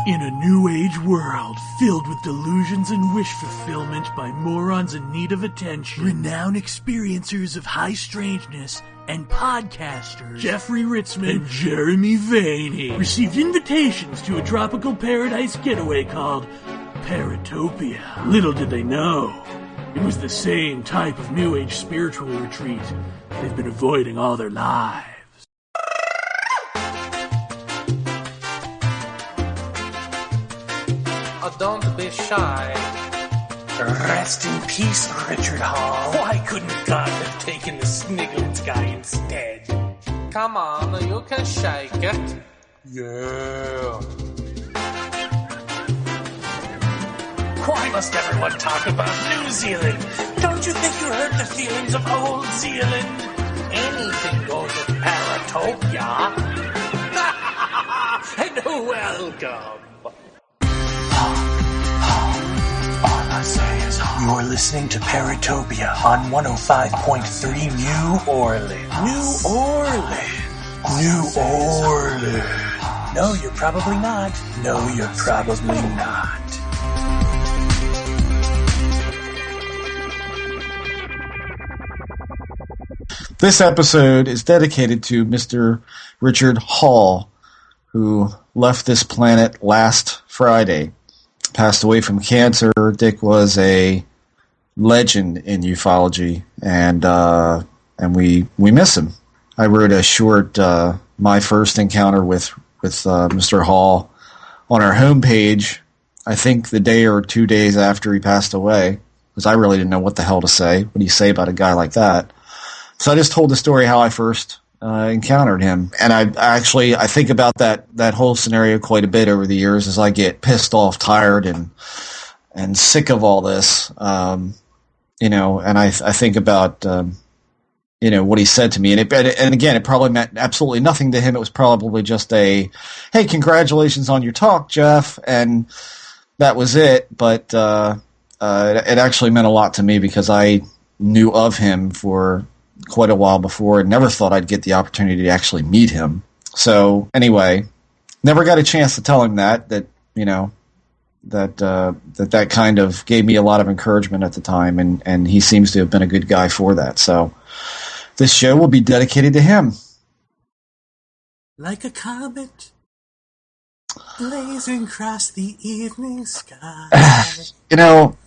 In a new age world filled with delusions and wish fulfillment by morons in need of attention, renowned experiencers of high strangeness and podcasters Jeffrey Ritzman and Jeremy Vaeni received invitations to a tropical paradise getaway called Paratopia. Little did they know, it was the same type of new age spiritual retreat they've been avoiding all their lives. Don't be shy. Rest in peace, Richard Hall. Why couldn't God have taken the Sniglets guy instead? Come on, you can shake it. Yeah. Why must everyone talk about New Zealand? Don't you think you hurt the feelings of old Zealand? Anything goes at Paratopia. And welcome. You're listening to Paratopia on 105.3 New Orleans. New Orleans. New Orleans. No, you're probably not. No, you're probably not. This episode is dedicated to Mr. Richard Hall, who left this planet last Friday. Passed away from cancer. Dick was a legend in ufology, and we miss him. I wrote a short my first encounter with Mr. Hall on our homepage, I think the day or 2 days after he passed away, because I really didn't know what the hell to say. What do you say about a guy like that? So I just told the story how I first encountered him, and I think about that whole scenario quite a bit over the years as I get pissed off, tired, and sick of all this, and I think about what he said to me, and again, it probably meant absolutely nothing to him. It was probably just a, hey, congratulations on your talk, Jeff, and that was it. But it actually meant a lot to me because I knew of him for quite a while before and never thought I'd get the opportunity to actually meet him. So anyway, never got a chance to tell him that kind of gave me a lot of encouragement at the time, and he seems to have been a good guy for that. So this show will be dedicated to him. Like a comet blazing across the evening sky. Gone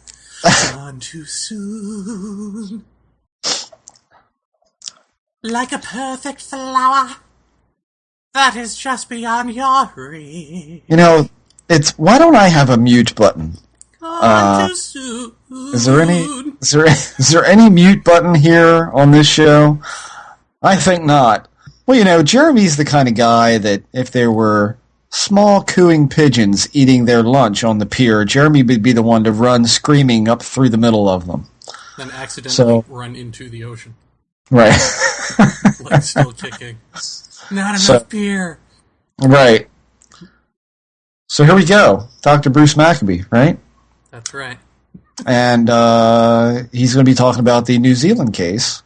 too soon. Like a perfect flower that is just beyond your reach. It's why don't I have a mute button? Gone too soon. Is there any mute button here on this show? I think not. Well, Jeremy's the kind of guy that if there were small cooing pigeons eating their lunch on the pier, Jeremy would be the one to run screaming up through the middle of them. Then accidentally run into the ocean. Right. Like still kicking. Not enough beer. Right. So here we go. Dr. Bruce Maccabee, right? That's right. And he's going to be talking about the New Zealand case,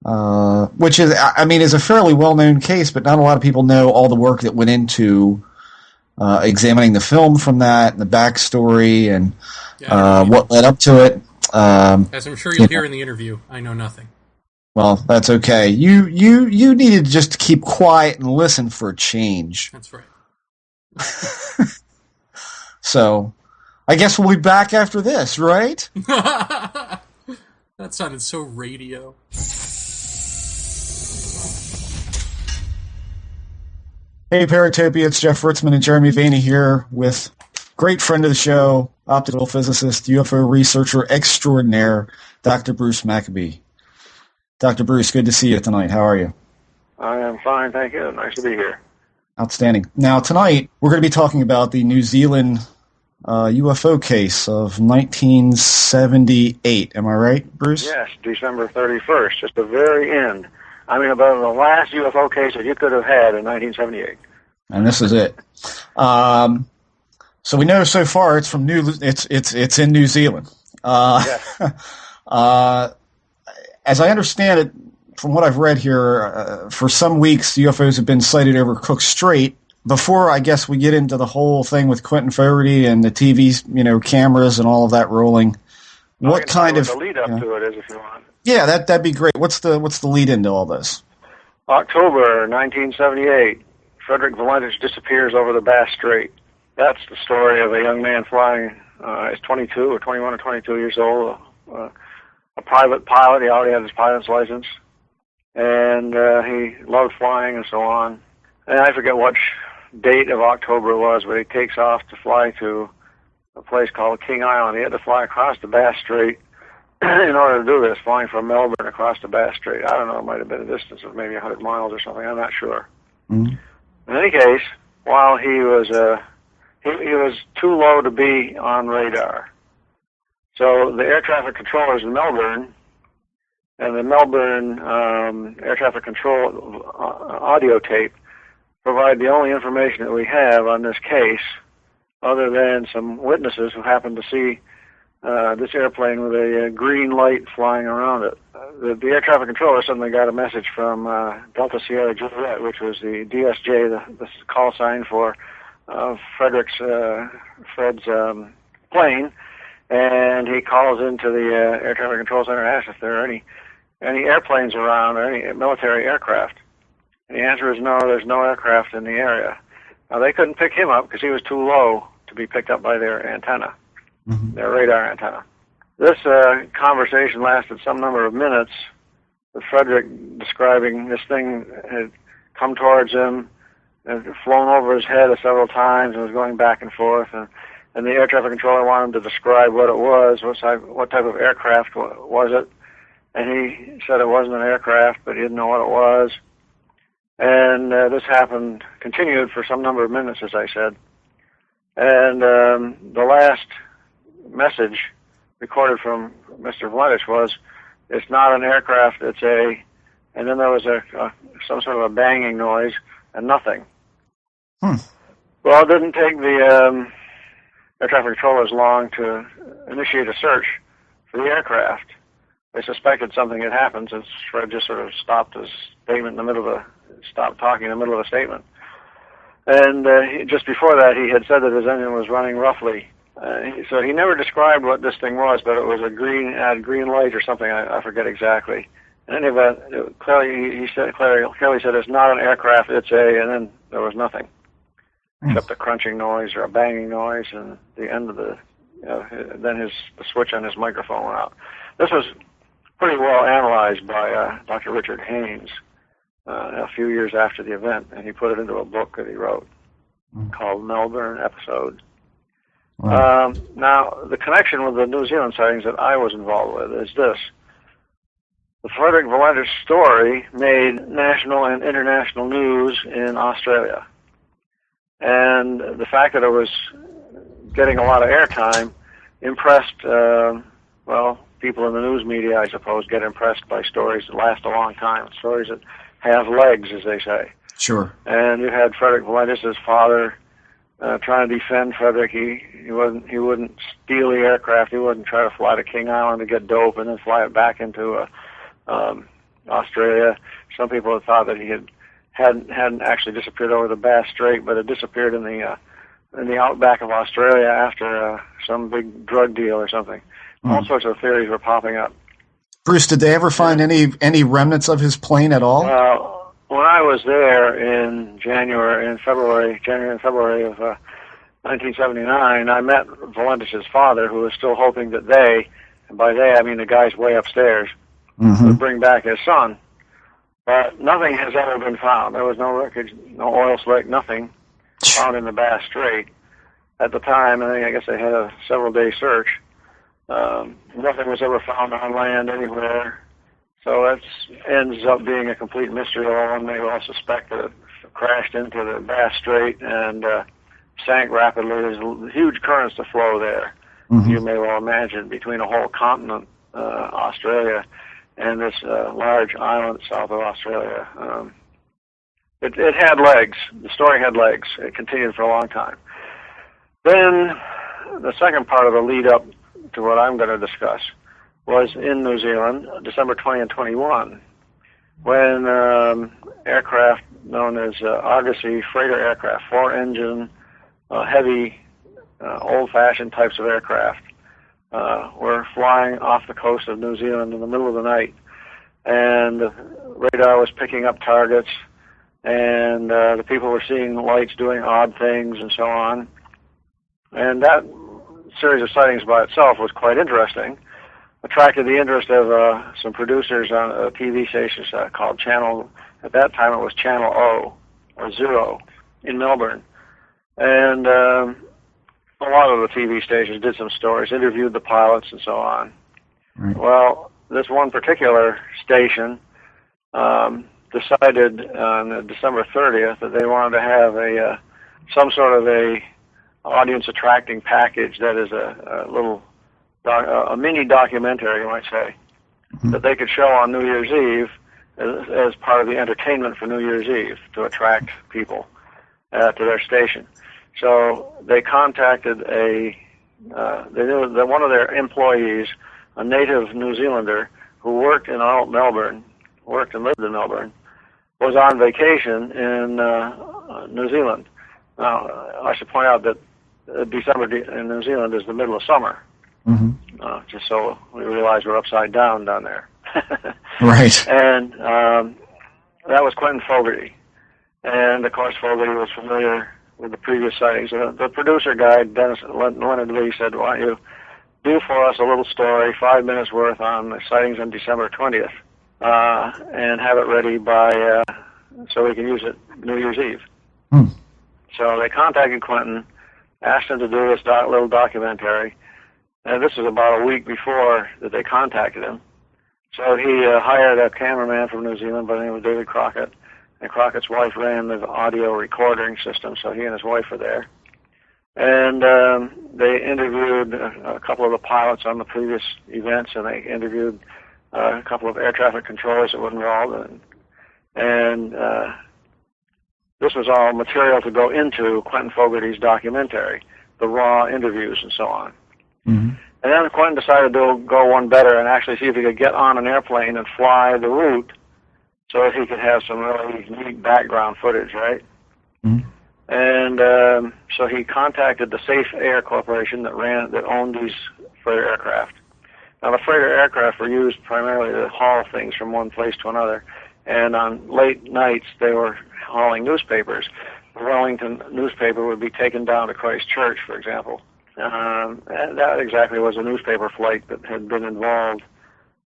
which is a fairly well-known case, but not a lot of people know all the work that went into examining the film from that, and the backstory, and what led up to it. As I'm sure you'll hear in the interview, I know nothing. Well, that's okay. You needed to just keep quiet and listen for a change. That's right. So, I guess we'll be back after this, right? That sounded so radio. Hey, Paratopia, it's Jeff Ritzman and Jeremy Vaeni here with great friend of the show, optical physicist, UFO researcher extraordinaire, Dr. Bruce Maccabee. Dr. Bruce, good to see you tonight. How are you? I am fine, thank you. Nice to be here. Outstanding. Now, tonight, we're going to be talking about the New Zealand UFO case of 1978. Am I right, Bruce? Yes, December 31st, just the very end. About the last UFO case that you could have had in 1978. And this is it. So we know so far it's from it's in New Zealand. Yes. As I understand it, from what I've read here, for some weeks UFOs have been sighted over Cook Strait, before I guess we get into the whole thing with Quentin Fogarty and the TV, cameras and all of that rolling, what kind of the lead up to it is, if you want? Yeah, that'd be great. What's the lead into all this? October 1978, Frederick Valentich disappears over the Bass Strait. That's the story of a young man flying. He's 22 or 21 or 22 years old, a private pilot. He already had his pilot's license, and he loved flying and so on. And I forget what date of October it was, but he takes off to fly to a place called King Island. He had to fly across the Bass Strait in order to do this, flying from Melbourne across the Bass Strait. I don't know, it might have been a distance of maybe 100 miles or something. I'm not sure. Mm-hmm. In any case, while he was too low to be on radar. So the air traffic controllers in Melbourne and the Melbourne air traffic control audio tape provide the only information that we have on this case, other than some witnesses who happened to see this airplane with a green light flying around it. The air traffic controller suddenly got a message from Delta Sierra Juliet, which was the DSJ, the call sign for Fred's plane, and he calls into the air traffic control center and asks if there are any airplanes around or any military aircraft. And the answer is no, there's no aircraft in the area. Now, they couldn't pick him up because he was too low to be picked up by their antenna, their radar antenna. This conversation lasted some number of minutes, with Frederick describing this thing had come towards him, and flown over his head several times and was going back and forth, and the air traffic controller wanted him to describe what it was, what type of aircraft was it, and he said it wasn't an aircraft, but he didn't know what it was. And this continued for some number of minutes, as I said. And the last message recorded from Mr. Valentich was, "It's not an aircraft, it's a," and then there was some sort of a banging noise and nothing. Well, it didn't take the air traffic controllers long to initiate a search for the aircraft. They suspected something had happened since Fred just sort of stopped his statement stopped talking in the middle of a statement. And just before that, he had said that his engine was running roughly. So he never described what this thing was, but it was a green light or something. I forget exactly. In any event, he clearly said it's not an aircraft, it's and then there was nothing except a crunching noise or a banging noise, and the end of then the switch on his microphone went out. This was pretty well analyzed by Dr. Richard Haynes a few years after the event, and he put it into a book that he wrote called Melbourne Episode. Wow. Now, the connection with the New Zealand sightings that I was involved with is this. The Frederick Valentich story made national and international news in Australia. And the fact that it was getting a lot of airtime impressed, people in the news media, I suppose, get impressed by stories that last a long time, stories that have legs, as they say. Sure. And you had Frederick Valentich's father trying to defend Frederick. He wouldn't steal the aircraft. He wouldn't try to fly to King Island to get dope and then fly it back into Australia. Some people had thought that he hadn't actually disappeared over the Bass Strait, but had disappeared in the outback of Australia after some big drug deal or something. All sorts of theories were popping up. Bruce, did they ever find any remnants of his plane at all? When I was there in January and February of 1979, I met Valentich's father, who was still hoping that and by they I mean the guys way upstairs, would bring back his son. But nothing has ever been found. There was no wreckage, no oil slick, nothing found in the Bass Strait at the time. I guess they had a several-day search. Nothing was ever found on land anywhere. So that ends up being a complete mystery. And they all suspect that it crashed into the Bass Strait and sank rapidly. There's huge currents to flow there. You may well imagine, between a whole continent, Australia, and this large island south of Australia. It had legs. The story had legs. It continued for a long time. Then the second part of the lead-up to what I'm going to discuss was in New Zealand, December 20 and 21. when aircraft known as Argosy freighter aircraft, 4-engine, heavy, old-fashioned types of aircraft, were flying off the coast of New Zealand in the middle of the night. And the radar was picking up targets, and the people were seeing lights doing odd things and so on. And that series of sightings by itself was quite interesting, attracted the interest of some producers on a TV station called Channel, at that time it was Channel O, or Zero, in Melbourne. And a lot of the TV stations did some stories, interviewed the pilots and so on. Right. Well, this one particular station decided on December 30th that they wanted to have some sort of a audience attracting package that is a mini documentary, you might say, that they could show on New Year's Eve as part of the entertainment for New Year's Eve to attract people to their station. So they contacted they knew that one of their employees, a native New Zealander who worked in Melbourne, worked and lived in Melbourne, was on vacation in New Zealand. Now, I should point out that December in New Zealand is the middle of summer. Just so we realize we're upside down there. Right. And that was Quentin Fogarty. And, of course, Fogarty was familiar with the previous sightings. The producer guy, Dennis Leonard Lee, said, why don't you do for us a little story, 5 minutes worth, on the sightings on December 20th, and have it ready by so we can use it New Year's Eve. So they contacted Quentin, asked him to do this little documentary. And this was about a week before that they contacted him. So he hired a cameraman from New Zealand by the name of David Crockett. And Crockett's wife ran the audio recording system, so he and his wife were there. And they interviewed a couple of the pilots on the previous events, and they interviewed a couple of air traffic controllers that were involved. And this was all material to go into Quentin Fogarty's documentary, the raw interviews and so on. And then Quentin decided to go one better and actually see if he could get on an airplane and fly the route so that he could have some really neat background footage, right? And so he contacted the Safe Air Corporation that owned these freighter aircraft. Now, the freighter aircraft were used primarily to haul things from one place to another, and on late nights they were hauling newspapers. The Wellington newspaper would be taken down to Christchurch, for example. And that exactly was a newspaper flight that had been involved,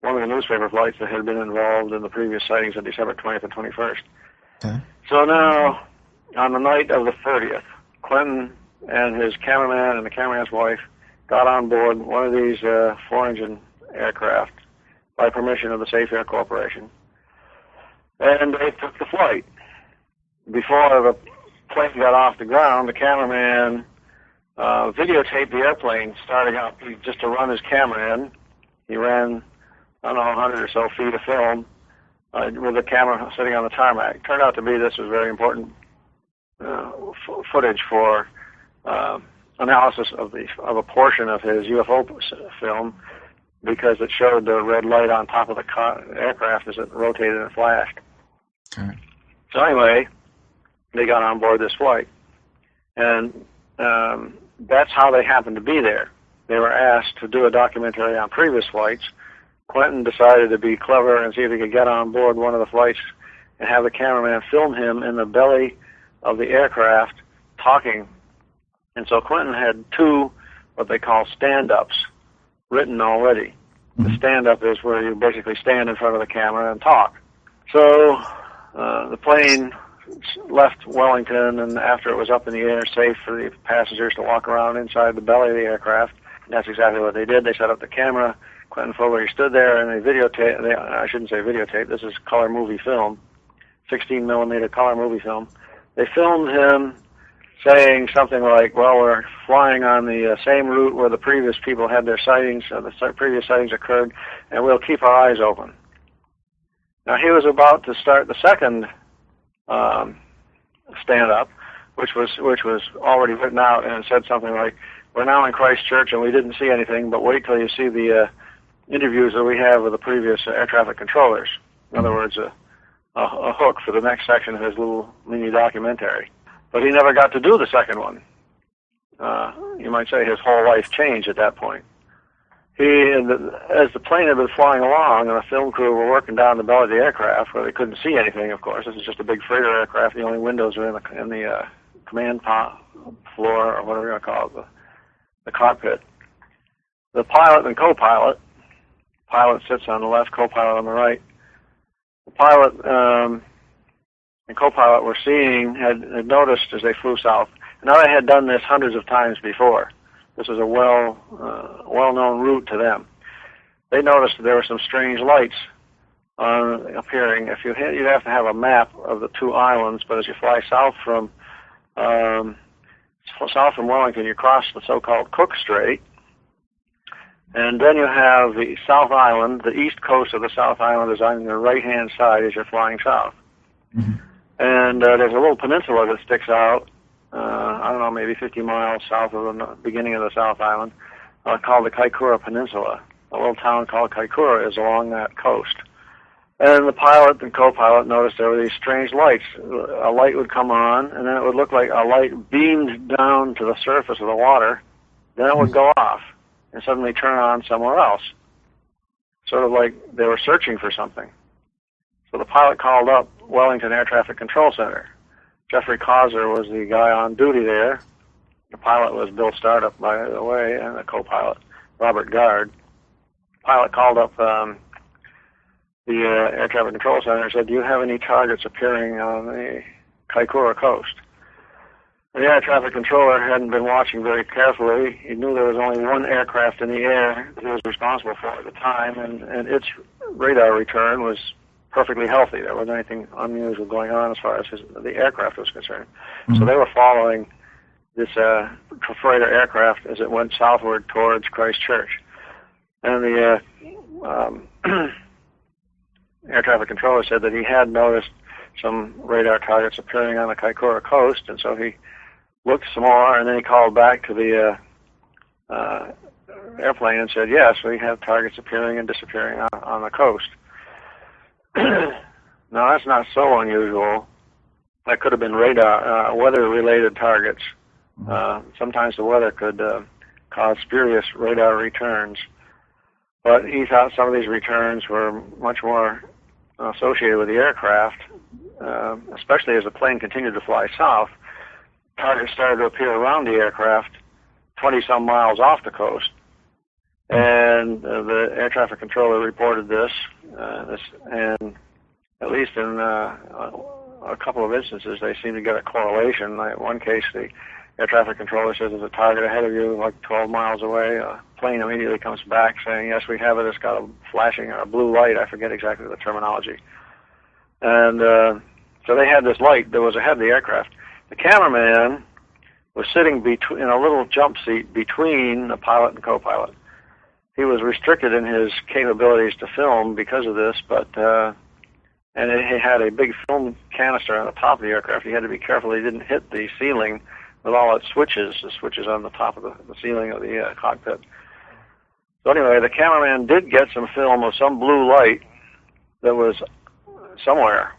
one of the newspaper flights that had been involved in the previous sightings on December 20th and 21st. Okay. So now, on the night of the 30th, Quentin and his cameraman and the cameraman's wife got on board one of these 4-engine aircraft by permission of the Safe Air Corporation. And they took the flight. Before the plane got off the ground, the cameraman videotaped the airplane starting up just to run his camera in. He ran, 100 or so feet of film with the camera sitting on the tarmac. Turned out to be this was very important footage for analysis of a portion of his UFO film, because it showed the red light on top of the aircraft as it rotated and flashed. Okay. So anyway, they got on board this flight, and that's how they happened to be there. They were asked to do a documentary on previous flights. Quentin decided to be clever and see if he could get on board one of the flights and have the cameraman film him in the belly of the aircraft talking. And so Quentin had 2 what they call stand-ups written already. The stand-up is where you basically stand in front of the camera and talk. So the plane left Wellington, and after it was up in the air, safe for the passengers to walk around inside the belly of the aircraft. And that's exactly what they did. They set up the camera. Quentin Fogarty stood there, and they videotaped. I shouldn't say videotape. This is color movie film, 16-millimeter color movie film. They filmed him saying something like, well, we're flying on the same route where the previous people had their sightings, the previous sightings occurred, and we'll keep our eyes open. Now, he was about to start the second stand-up, which was already written out, and it said something like, we're now in Christchurch and we didn't see anything, but wait till you see the interviews that we have with the previous air traffic controllers. In other words, a hook for the next section of his little mini documentary. But he never got to do the second one. You might say his whole life changed at that point. As the plane had been flying along and the film crew were working down the belly of the aircraft, where they couldn't see anything, of course. This is just a big freighter aircraft. The only windows are in the command floor, or whatever you want to call it, the cockpit. The pilot and co-pilot, pilot sits on the left, co-pilot on the right. The pilot and co-pilot were had noticed as they flew south. Now they had done this hundreds of times before. This was a well-known route to them. They noticed that there were some strange lights appearing. You'd have to have a map of the two islands, but as you fly south from Wellington, you cross the so-called Cook Strait, and then you have the South Island. The east coast of the South Island is on your right-hand side as you're flying south. Mm-hmm. And there's a little peninsula that sticks out, I don't know, maybe 50 miles south of the beginning of the South Island, called the Kaikoura Peninsula. A little town called Kaikoura is along that coast. And the pilot and co-pilot noticed there were these strange lights. A light would come on, and then it would look like a light beamed down to the surface of the water. Then it would go off and suddenly turn on somewhere else, sort of like they were searching for something. So the pilot called up Wellington Air Traffic Control Center. Jeffrey Causer was the guy on duty there. The pilot was Bill Startup, by the way, and the co-pilot, Robert Gard. The pilot called up the Air Traffic Control Center and said, "Do you have any targets appearing on the Kaikoura coast?" The air traffic controller hadn't been watching very carefully. He knew there was only one aircraft in the air that he was responsible for at the time, and its radar return was perfectly healthy. There wasn't anything unusual going on as far as the aircraft was concerned. Mm-hmm. So they were following this freighter aircraft as it went southward towards Christchurch. And the air traffic controller said that he had noticed some radar targets appearing on the Kaikoura coast, and so he looked some more, and then he called back to the airplane and said, "Yes, we have targets appearing and disappearing on the coast." Now, that's not so unusual. That could have been radar, weather-related targets. Sometimes the weather could cause spurious radar returns. But he thought some of these returns were much more associated with the aircraft, especially as the plane continued to fly south. Targets started to appear around the aircraft 20-some miles off the coast. And the air traffic controller reported this, and at least in a couple of instances, they seem to get a correlation. Like in one case, the air traffic controller says there's a target ahead of you, like 12 miles away. A plane immediately comes back saying, "Yes, we have it. It's got a flashing a blue light." I forget exactly the terminology. And so they had this light that was ahead of the aircraft. The cameraman was sitting in a little jump seat between the pilot and co-pilot. He was restricted in his capabilities to film because of this, but and he had a big film canister on the top of the aircraft. He had to be careful he didn't hit the ceiling with all its switches, the switches on the top of the ceiling of the cockpit. So anyway, the cameraman did get some film of some blue light that was somewhere.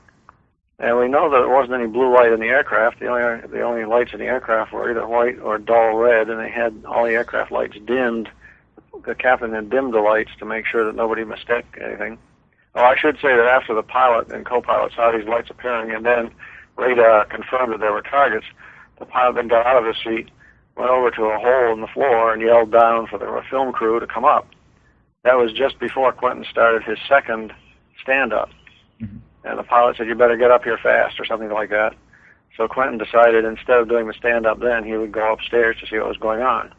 And we know that there wasn't any blue light in the aircraft. The only lights in the aircraft were either white or dull red, and they had all the aircraft lights dimmed. The captain had dimmed the lights to make sure that nobody mistook anything. Oh, I should say that after the pilot and co-pilot saw these lights appearing and then radar confirmed that there were targets, the pilot then got out of his seat, went over to a hole in the floor and yelled down for the film crew to come up. That was just before Quentin started his second stand-up. Mm-hmm. And the pilot said, "You better get up here fast," or something like that. So Quentin decided instead of doing the stand-up then, he would go upstairs to see what was going on.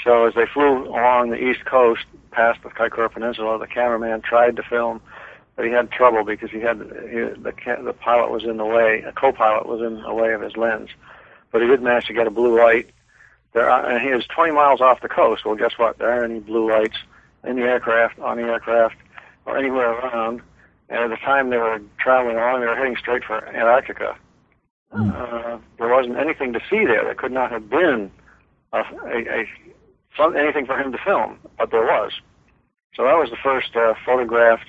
So as they flew along the east coast past the Kaikoura Peninsula, the cameraman tried to film, but he had trouble because the pilot was in the way, a co-pilot was in the way of his lens. But he did manage to get a blue light. And he was 20 miles off the coast. Well, guess what? There aren't any blue lights in the aircraft, on the aircraft, or anywhere around. And at the time they were traveling along, they were heading straight for Antarctica. There wasn't anything to see there. There could not have been anything for him to film, but there was. So that was the first photographed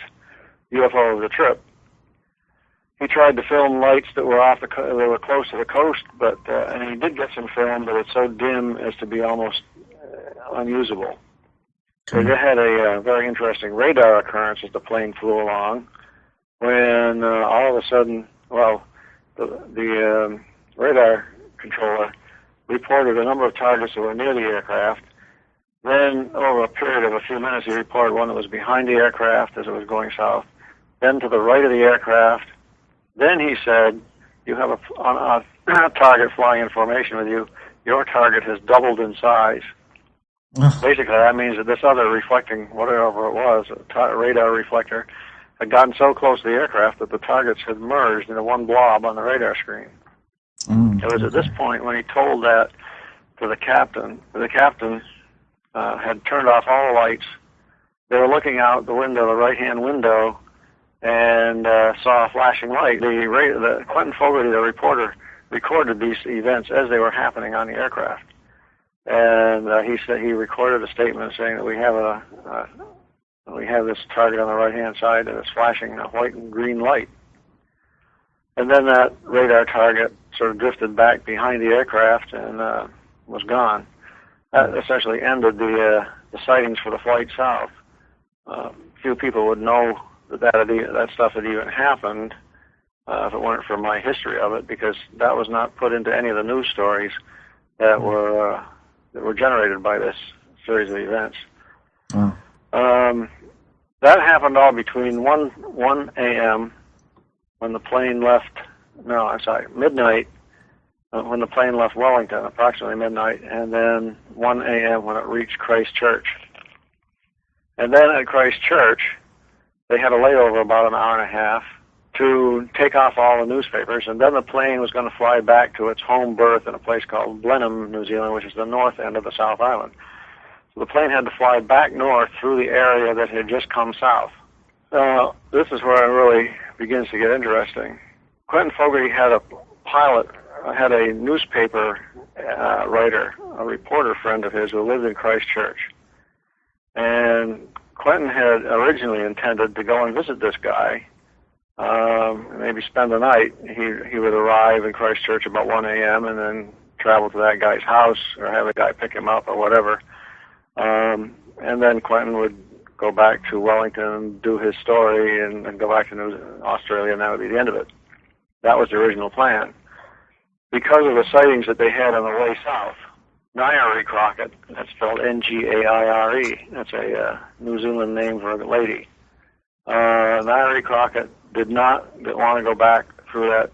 UFO of the trip. he tried to film lights that were that were close to the coast, but and he did get some film, but it's so dim as to be almost unusable. So they had a very interesting radar occurrence as the plane flew along, when all of a sudden, well, the radar controller reported a number of targets that were near the aircraft. Then, over a period of a few minutes, he reported one that was behind the aircraft as it was going south, then to the right of the aircraft. Then he said, you have a target flying in formation with you. Your target has doubled in size. Basically, that means that this other reflecting, whatever it was, a radar reflector, had gotten so close to the aircraft that the targets had merged into one blob on the radar screen. It was at this point when he told that to the captain. The captain had turned off all the lights. They were looking out the window, the right-hand window, and saw a flashing light. The Quentin Fogarty, the reporter, recorded these events as they were happening on the aircraft. And he said he recorded a statement saying that we have this target on the right-hand side and it's flashing a white and green light. And then that radar target sort of drifted back behind the aircraft and was gone. That essentially ended the sightings for the flight south. Few people would know that stuff had even happened if it weren't for my history of it, because that was not put into any of the news stories that were generated by this series of events. That happened all between 1 a.m. when the plane left. No, I'm sorry, midnight when the plane left Wellington, approximately midnight, and then 1 a.m. when it reached Christchurch. And then at Christchurch, they had a layover about an hour and a half to take off all the newspapers, and then the plane was going to fly back to its home berth in a place called Blenheim, New Zealand, which is the north end of the South Island. So the plane had to fly back north through the area that had just come south. This is where it really begins to get interesting. Quentin Fogarty had a newspaper writer, a reporter friend of his who lived in Christchurch. And Quentin had originally intended to go and visit this guy, maybe spend the night. He would arrive in Christchurch about 1 a.m. and then travel to that guy's house or have a guy pick him up or whatever. And then Quentin would go back to Wellington and do his story and go back to Australia, and that would be the end of it. That was the original plan. Because of the sightings that they had on the way south, Nairi Crockett, that's spelled Ngaire, that's a New Zealand name for a lady. Nairi Crockett did not want to go back through that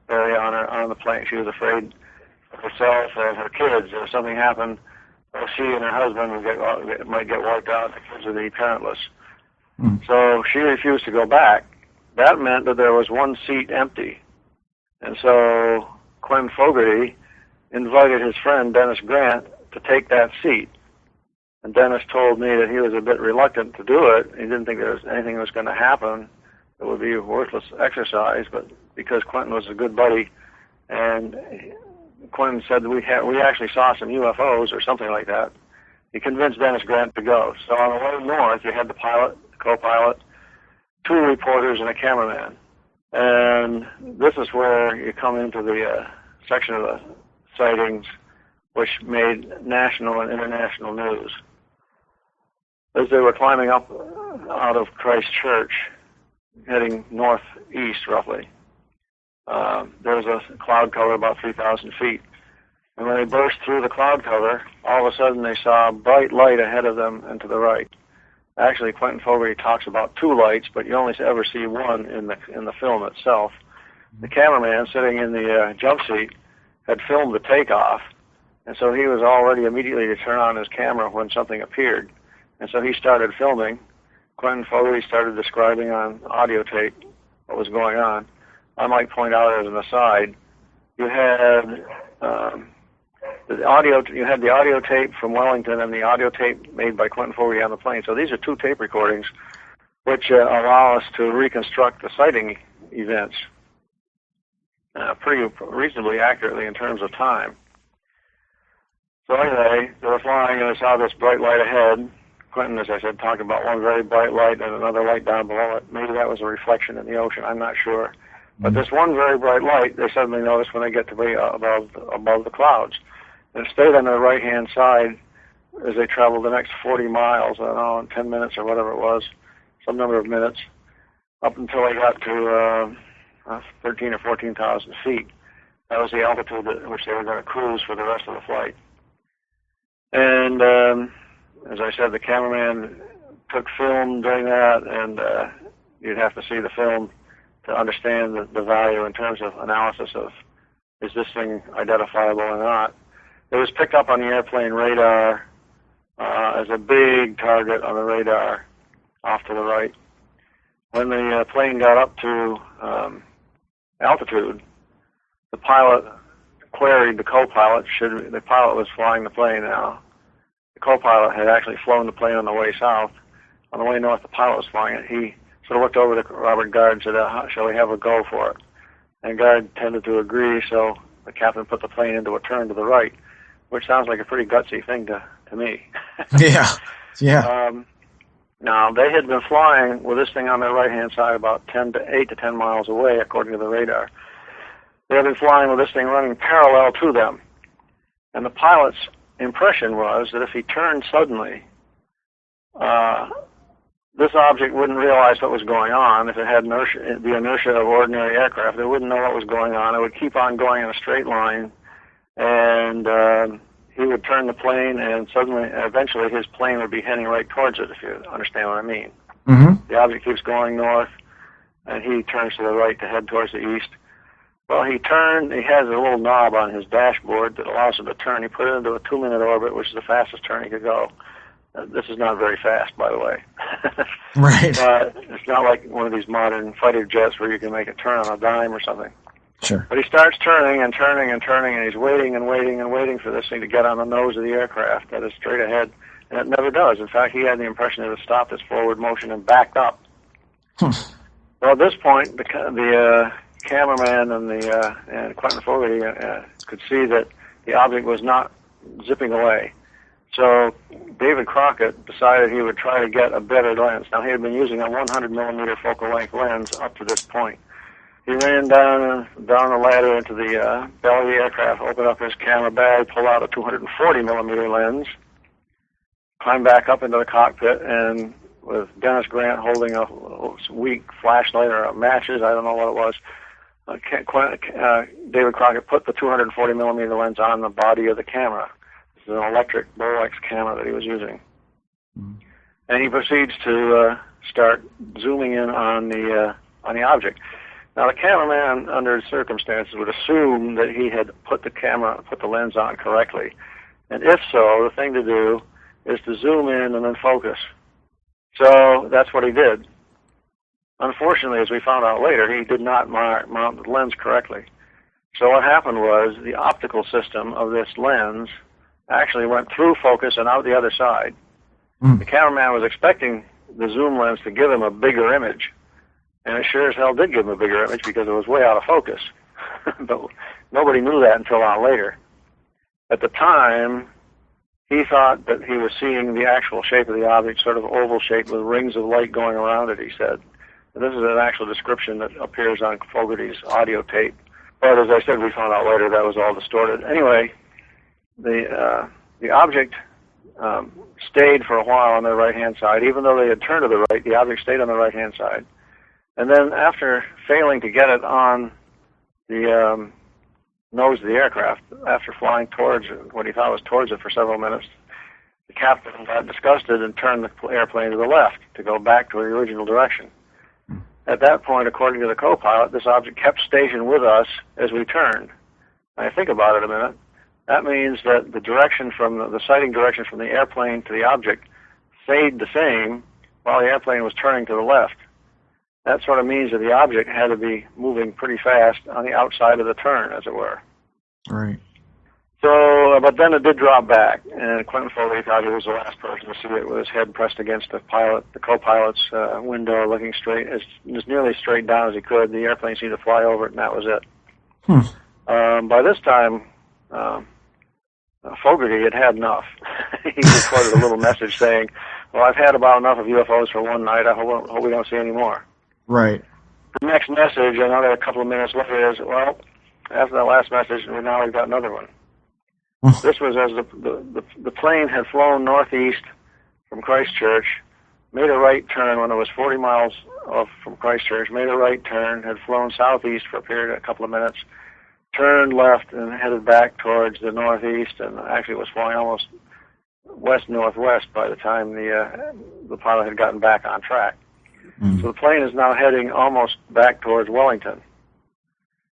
area on the plane. She was afraid of herself and her kids. If something happened, she and her husband might get wiped out. The kids would be parentless. So she refused to go back. That meant that there was one seat empty. And so Quentin Fogarty invited his friend Dennis Grant to take that seat. And Dennis told me that he was a bit reluctant to do it. He didn't think there was anything that was going to happen that would be a worthless exercise, but because Quentin was a good buddy, and Quentin said that we actually saw some UFOs or something like that, he convinced Dennis Grant to go. So on the way north, you had the pilot, the co-pilot, 2 reporters, and a cameraman. And this is where you come into the section of the sightings which made national and international news. As they were climbing up out of Christchurch, heading northeast roughly, there was a cloud cover about 3,000 feet. And when they burst through the cloud cover, all of a sudden they saw a bright light ahead of them and to the right. Actually, Quentin Fogarty talks about 2 lights, but you only ever see one in the film itself. The cameraman sitting in the jump seat had filmed the takeoff, and so he was all ready immediately to turn on his camera when something appeared. And so he started filming. Quentin Fogarty started describing on audio tape what was going on. I might point out as an aside, you had the audio tape from Wellington and the audio tape made by Quentin Fogarty on the plane. So these are 2 tape recordings which allow us to reconstruct the sighting events pretty reasonably accurately in terms of time. So anyway, they were flying and they saw this bright light ahead. Quentin, as I said, talked about one very bright light and another light down below it. Maybe that was a reflection in the ocean. I'm not sure. But this one very bright light, they suddenly notice when they get to be above the clouds. And it stayed on their right-hand side as they traveled the next 40 miles, I don't know, in 10 minutes or whatever it was, some number of minutes, up until they got to 13 or 14,000 feet. That was the altitude at which they were going to cruise for the rest of the flight. And as I said, the cameraman took film during that, and you'd have to see the film to understand the value in terms of analysis of, is this thing identifiable or not. It was picked up on the airplane radar as a big target on the radar off to the right. When the plane got up to altitude, the pilot queried the co-pilot. The pilot was flying the plane now. The co-pilot had actually flown the plane on the way south. On the way north, the pilot was flying it. He sort of looked over to Robert Guard and said, shall we have a go for it? And Guard tended to agree, so the captain put the plane into a turn to the right, which sounds like a pretty gutsy thing to me. Yeah. Now, they had been flying with this thing on their right-hand side about 8 to 10 miles away, according to the radar. They had been flying with this thing running parallel to them. And the pilot's impression was that if he turned suddenly, this object wouldn't realize what was going on. If it had the inertia of ordinary aircraft, it wouldn't know what was going on. It would keep on going in a straight line, and he would turn the plane, and eventually his plane would be heading right towards it, if you understand what I mean. Mm-hmm. The object keeps going north, and he turns to the right to head towards the east. Well, he turned. He has a little knob on his dashboard that allows him to turn. He put it into a 2-minute orbit, which is the fastest turn he could go. This is not very fast, by the way. Right. It's not like one of these modern fighter jets where you can make a turn on a dime or something. Sure. But he starts turning and turning and turning, and he's waiting and waiting and waiting for this thing to get on the nose of the aircraft that is straight ahead, and it never does. In fact, he had the impression that it stopped its forward motion and backed up. Well, at this point, the cameraman and Quentin Fogarty could see that the object was not zipping away. So David Crockett decided he would try to get a better lens. Now, he had been using a 100-millimeter focal length lens up to this point. He ran down the ladder into the belly of the aircraft, opened up his camera bag, pulled out a 240-millimeter lens, climbed back up into the cockpit, and with Dennis Grant holding a weak flashlight or matches, I don't know what it was, David Crockett put the 240-millimeter lens on the body of the camera. This is an electric Bolex camera that he was using. Mm-hmm. And he proceeds to start zooming in on the object. Now, the cameraman, under circumstances, would assume that he had put the lens on correctly. And if so, the thing to do is to zoom in and then focus. So that's what he did. Unfortunately, as we found out later, he did not mount the lens correctly. So what happened was the optical system of this lens actually went through focus and out the other side. The cameraman was expecting the zoom lens to give him a bigger image. And it sure as hell did give him a bigger image because it was way out of focus. But nobody knew that until a lot later. At the time, he thought that he was seeing the actual shape of the object, sort of oval shape with rings of light going around it, he said. And this is an actual description that appears on Fogarty's audio tape. But as I said, we found out later that was all distorted. Anyway, the object stayed for a while on their right-hand side. Even though they had turned to the right, the object stayed on the right-hand side. And then after failing to get it on the nose of the aircraft, after flying towards it, what he thought was towards it for several minutes, the captain got disgusted and turned the airplane to the left to go back to the original direction. At that point, according to the co-pilot, this object kept station with us as we turned. Now, think about it a minute. That means that the direction from the sighting direction from the airplane to the object stayed the same while the airplane was turning to the left. That sort of means that the object had to be moving pretty fast on the outside of the turn, as it were. Right. So, but then it did drop back, and Quentin Fogarty thought he was the last person to see it with his head pressed against the co-pilot's window, looking straight, as nearly straight down as he could. The airplane seemed to fly over it, and that was it. By this time, Fogarty had enough. He recorded a little message saying, "Well, I've had about enough of UFOs for one night. I hope we don't see any more." Right. The next message, another couple of minutes later, is, well, after that last message, now we've got another one. This was as the plane had flown northeast from Christchurch, made a right turn when it was 40 miles off from Christchurch, made a right turn, had flown southeast for a period of a couple of minutes, turned left and headed back towards the northeast, and actually was flying almost west-northwest by the time the pilot had gotten back on track. So the plane is now heading almost back towards Wellington.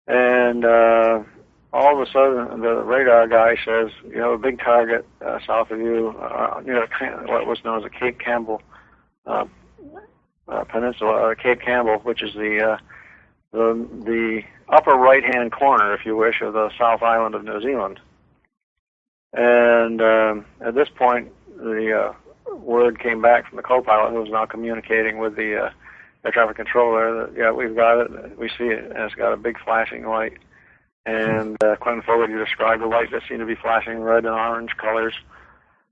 And all of a sudden, the radar guy says, you have a big target south of you, near what was known as the Cape Campbell Peninsula, or Cape Campbell, which is the upper right-hand corner, if you wish, of the South Island of New Zealand. And at this point, the word came back from the co-pilot, who was now communicating with the air traffic controller, that, yeah, we've got it, we see it, and it's got a big flashing light. And Quentin Fogarty described the light that seemed to be flashing red and orange colors.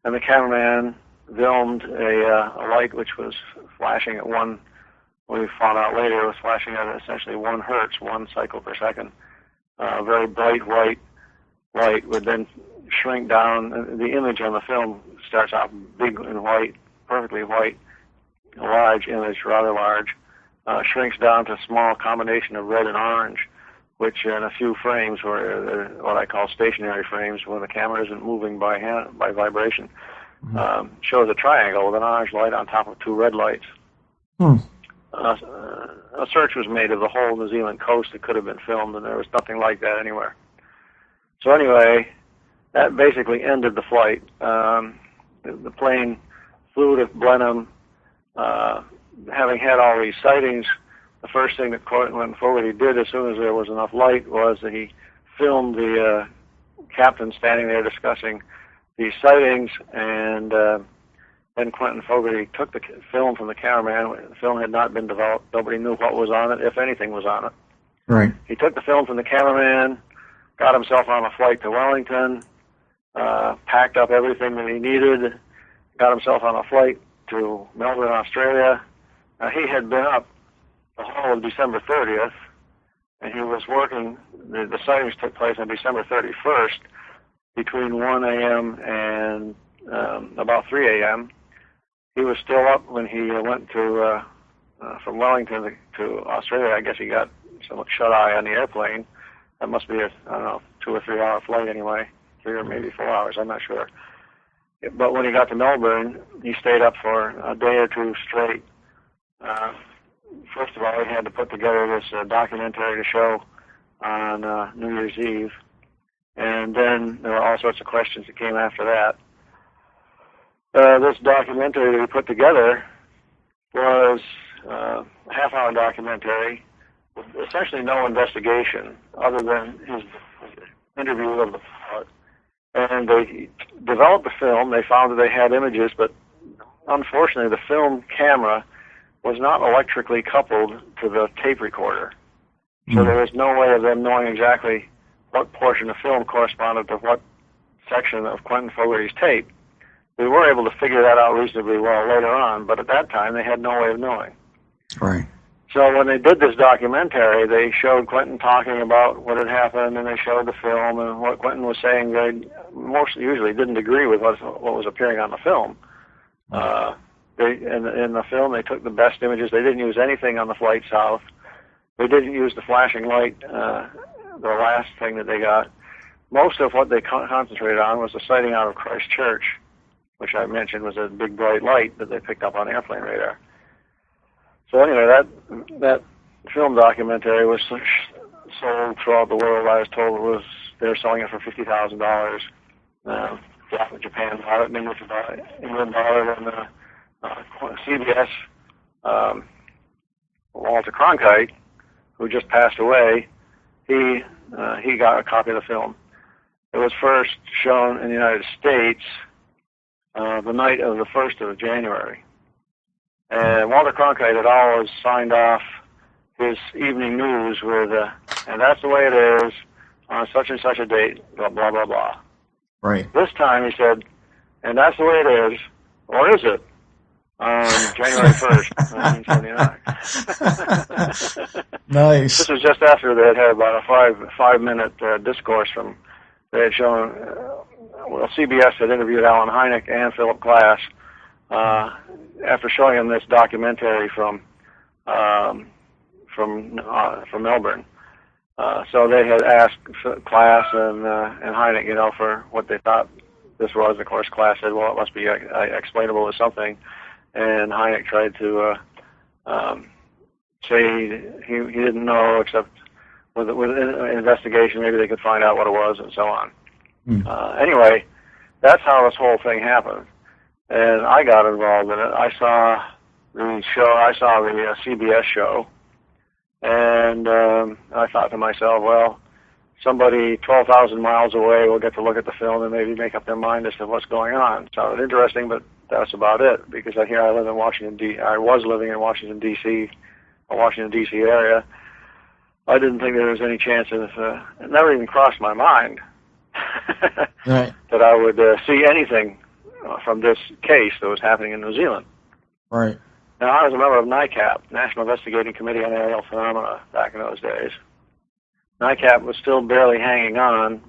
And the cameraman filmed a light which was flashing at we found out later, it was flashing at essentially 1 hertz, 1 cycle per second. Very bright white light would then shrink down. The image on the film starts out big and white, perfectly white, a large image, rather large, shrinks down to a small combination of red and orange, which in a few frames, were what I call stationary frames, when the camera isn't moving by vibration, shows a triangle with an orange light on top of 2 red lights. A search was made of the whole New Zealand coast that could have been filmed, and there was nothing like that anywhere. So anyway, that basically ended the flight. The plane flew to Blenheim, having had all these sightings. The first thing that Quentin Fogarty did as soon as there was enough light was that he filmed the captain standing there discussing these sightings, and then Quentin Fogarty took the film from the cameraman. The film had not been developed. Nobody knew what was on it, if anything was on it. Right. He took the film from the cameraman, got himself on a flight to Wellington, packed up everything that he needed, got himself on a flight to Melbourne, Australia. He had been up the whole of December 30th, and he was working. The sightings took place on December 31st between 1 a.m. and about 3 a.m. He was still up when he went to from Wellington to Australia. I guess he got some shut-eye on the airplane. That must be a 2 or 3 hour flight anyway, 3 or maybe 4 hours, I'm not sure. But when he got to Melbourne, he stayed up for a day or two straight. First of all, he had to put together this documentary to show on New Year's Eve. And then there were all sorts of questions that came after that. This documentary that he put together was a half-hour documentary with essentially no investigation other than his interview of the pilot. And they developed the film. They found that they had images, but unfortunately the film camera was not electrically coupled to the tape recorder. So there was no way of them knowing exactly what portion of film corresponded to what section of Quentin Fogarty's tape. We were able to figure that out reasonably well later on, but at that time they had no way of knowing. Right. So when they did this documentary, they showed Quentin talking about what had happened, and they showed the film, and what Quentin was saying, they most usually didn't agree with what was appearing on the film. In the film, they took the best images. They didn't use anything on the flight south. They didn't use the flashing light, the last thing that they got. Most of what they concentrated on was the sighting out of Christchurch, which I mentioned was a big bright light that they picked up on airplane radar. So anyway, that film documentary was sold throughout the world. I was told they were selling it for $50,000. Japan bought it, England bought it, and CBS, Walter Cronkite, who just passed away, he got a copy of the film. It was first shown in the United States the night of the 1st of January. And Walter Cronkite had always signed off his evening news with, and that's the way it is, on such and such a date, blah, blah, blah, blah. Right. This time he said, and that's the way it is, or is it? on January 1st, 1979. Nice. This was just after they had had about a five-minute discourse from, they had shown, CBS had interviewed Alan Hynek and Philip Glass after showing them this documentary from Melbourne. So they had asked Glass and Hynek, for what they thought this was. Of course, Glass said, well, it must be explainable as something. And Hynek tried to say he didn't know, except with an investigation, maybe they could find out what it was, and so on. Anyway, that's how this whole thing happened. And I got involved in it. I saw the CBS show, and I thought to myself, well, somebody 12,000 miles away will get to look at the film and maybe make up their mind as to what's going on. Sounded interesting, but that's about it, because I live in Washington, I was living in Washington, D.C., a Washington, D.C. area. I didn't think there was any chance of, it never even crossed my mind right. that I would see anything from this case that was happening in New Zealand. Right. Now, I was a member of NICAP, National Investigating Committee on Aerial Phenomena, back in those days. NICAP was still barely hanging on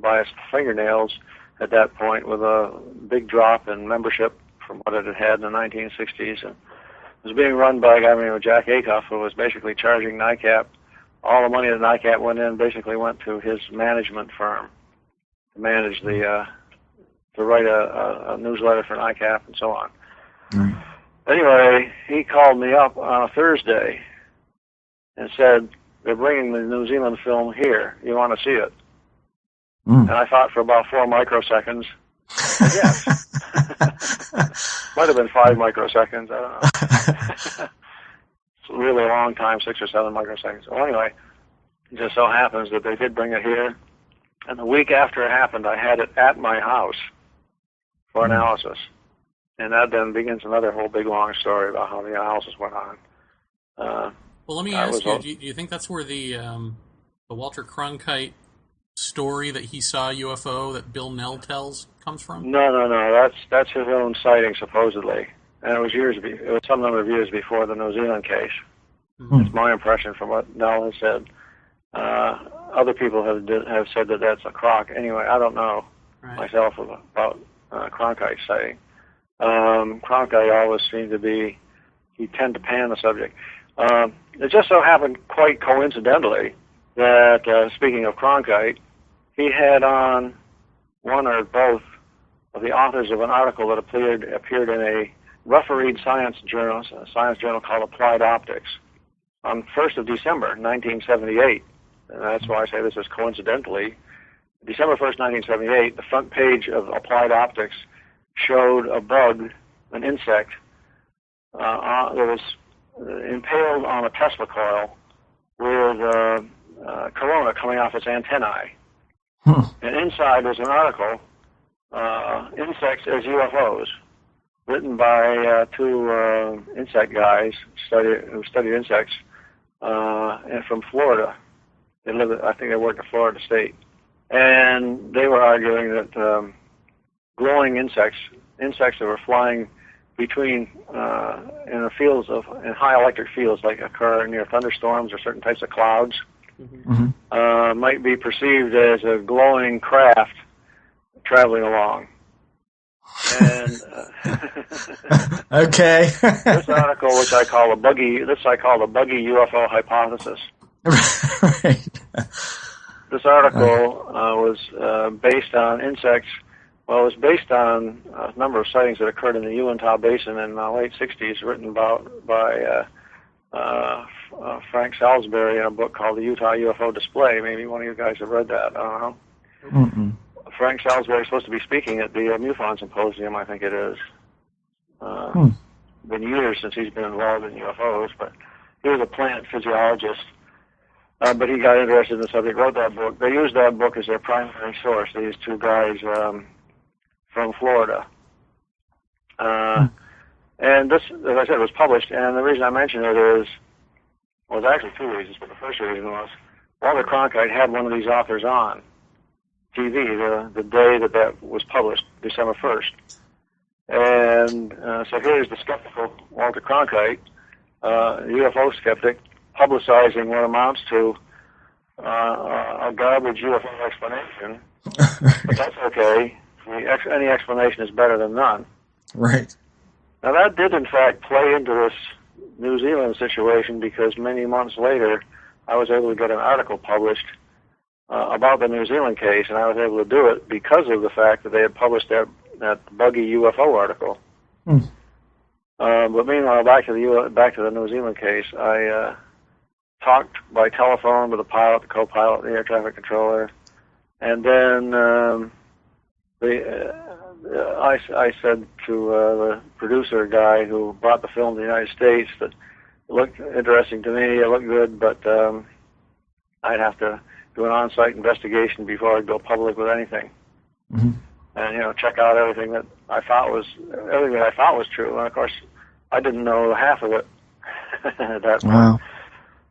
by its fingernails at that point, with a big drop in membership from what it had had in the 1960s. And it was being run by a guy named Jack Acuff, who was basically charging NICAP. All the money that NICAP went in basically went to his management firm to manage to write a newsletter for NICAP and so on. Anyway, he called me up on a Thursday and said, they're bringing the New Zealand film here. You want to see it? And I thought for about 4 microseconds, yes. Might have been 5 microseconds, I don't know. It's a really long time, 6 or 7 microseconds. Well, anyway, it just so happens that they did bring it here. And the week after it happened, I had it at my house for analysis. And that then begins another whole big long story about how the analysis went on. Well, let me ask you, do you think that's where the Walter Cronkite story that he saw a UFO that Bill Nell tells comes from? No. That's his own sighting, supposedly. And it was some number of years before the New Zealand case. It's my impression from what Nell has said. Other people have said that that's a crock. Anyway, I don't know myself about Cronkite's sighting. Cronkite always seemed to be, he tended to pan the subject. It just so happened quite coincidentally that, speaking of Cronkite, he had on one or both of the authors of an article that appeared in a rough-read science journal called Applied Optics on 1st of December, 1978. And that's why I say this is coincidentally. December 1st, 1978, the front page of Applied Optics showed a bug, an insect, that was impaled on a Tesla coil with corona coming off its antennae. And inside was an article, Insects as UFOs, written by 2 insect guys who studied insects and from Florida. I think they worked at Florida State. And they were arguing that glowing insects that were flying between in high electric fields like occur near thunderstorms or certain types of clouds, might be perceived as a glowing craft traveling along. And okay. This article, which I call the buggy UFO hypothesis. Right. This article was based on insects. Well, it was based on a number of sightings that occurred in the Utah Basin in the late 60s, written about by Frank Salisbury in a book called the Utah Ufo Display. Maybe one of you guys have read that. I don't know. Frank Salisbury is supposed to be speaking at the MUFON Symposium, I think it is. Been years since he's been involved in UFOs, but he was a plant physiologist. But he got interested in the subject, wrote that book. They used that book as their primary source, these 2 guys from Florida. And this, as I said, was published, and the reason I mention it is, well, there's actually 2 reasons, but the first reason was Walter Cronkite had one of these authors on TV the day that was published, December 1st. And so here's the skeptical Walter Cronkite, UFO skeptic, publicizing what amounts to a garbage UFO explanation. But that's okay. Any explanation is better than none. Right. Now that did in fact play into this New Zealand situation, because many months later I was able to get an article published about the New Zealand case, and I was able to do it because of the fact that they had published that buggy UFO article. But meanwhile, back to the New Zealand case, I talked by telephone with the pilot, the co-pilot, the air traffic controller, and then I said to the producer guy who brought the film to the United States that it looked interesting to me, it looked good, but I'd have to do an on-site investigation before I'd go public with anything. And check out everything that I thought was true. And of course, I didn't know half of it at that point. Wow.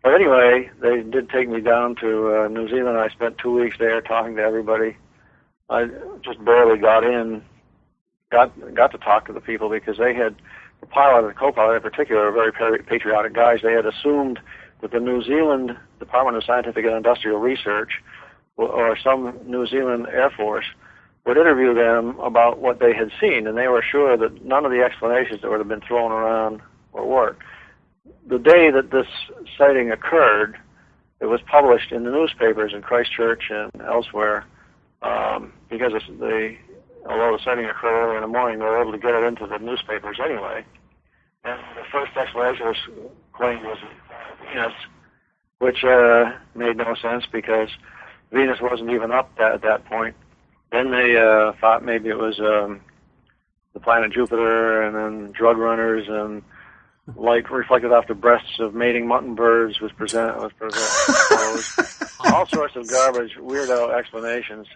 But anyway, they did take me down to New Zealand. I spent 2 weeks there talking to everybody. I just barely got to talk to the people, because they had, the pilot and the co-pilot in particular, are very patriotic guys. They had assumed that the New Zealand Department of Scientific and Industrial Research, or some New Zealand Air Force, would interview them about what they had seen, and they were sure that none of the explanations that would have been thrown around would work. The day that this sighting occurred, it was published in the newspapers in Christchurch and elsewhere, because although the sighting occurred early in the morning, they were able to get it into the newspapers anyway. And the first explanation was claimed was Venus, which made no sense, because Venus wasn't even up at that point. Then they thought maybe it was the planet Jupiter, and then drug runners, and light reflected off the breasts of mating mutton birds was proposed. All sorts of garbage, weirdo explanations,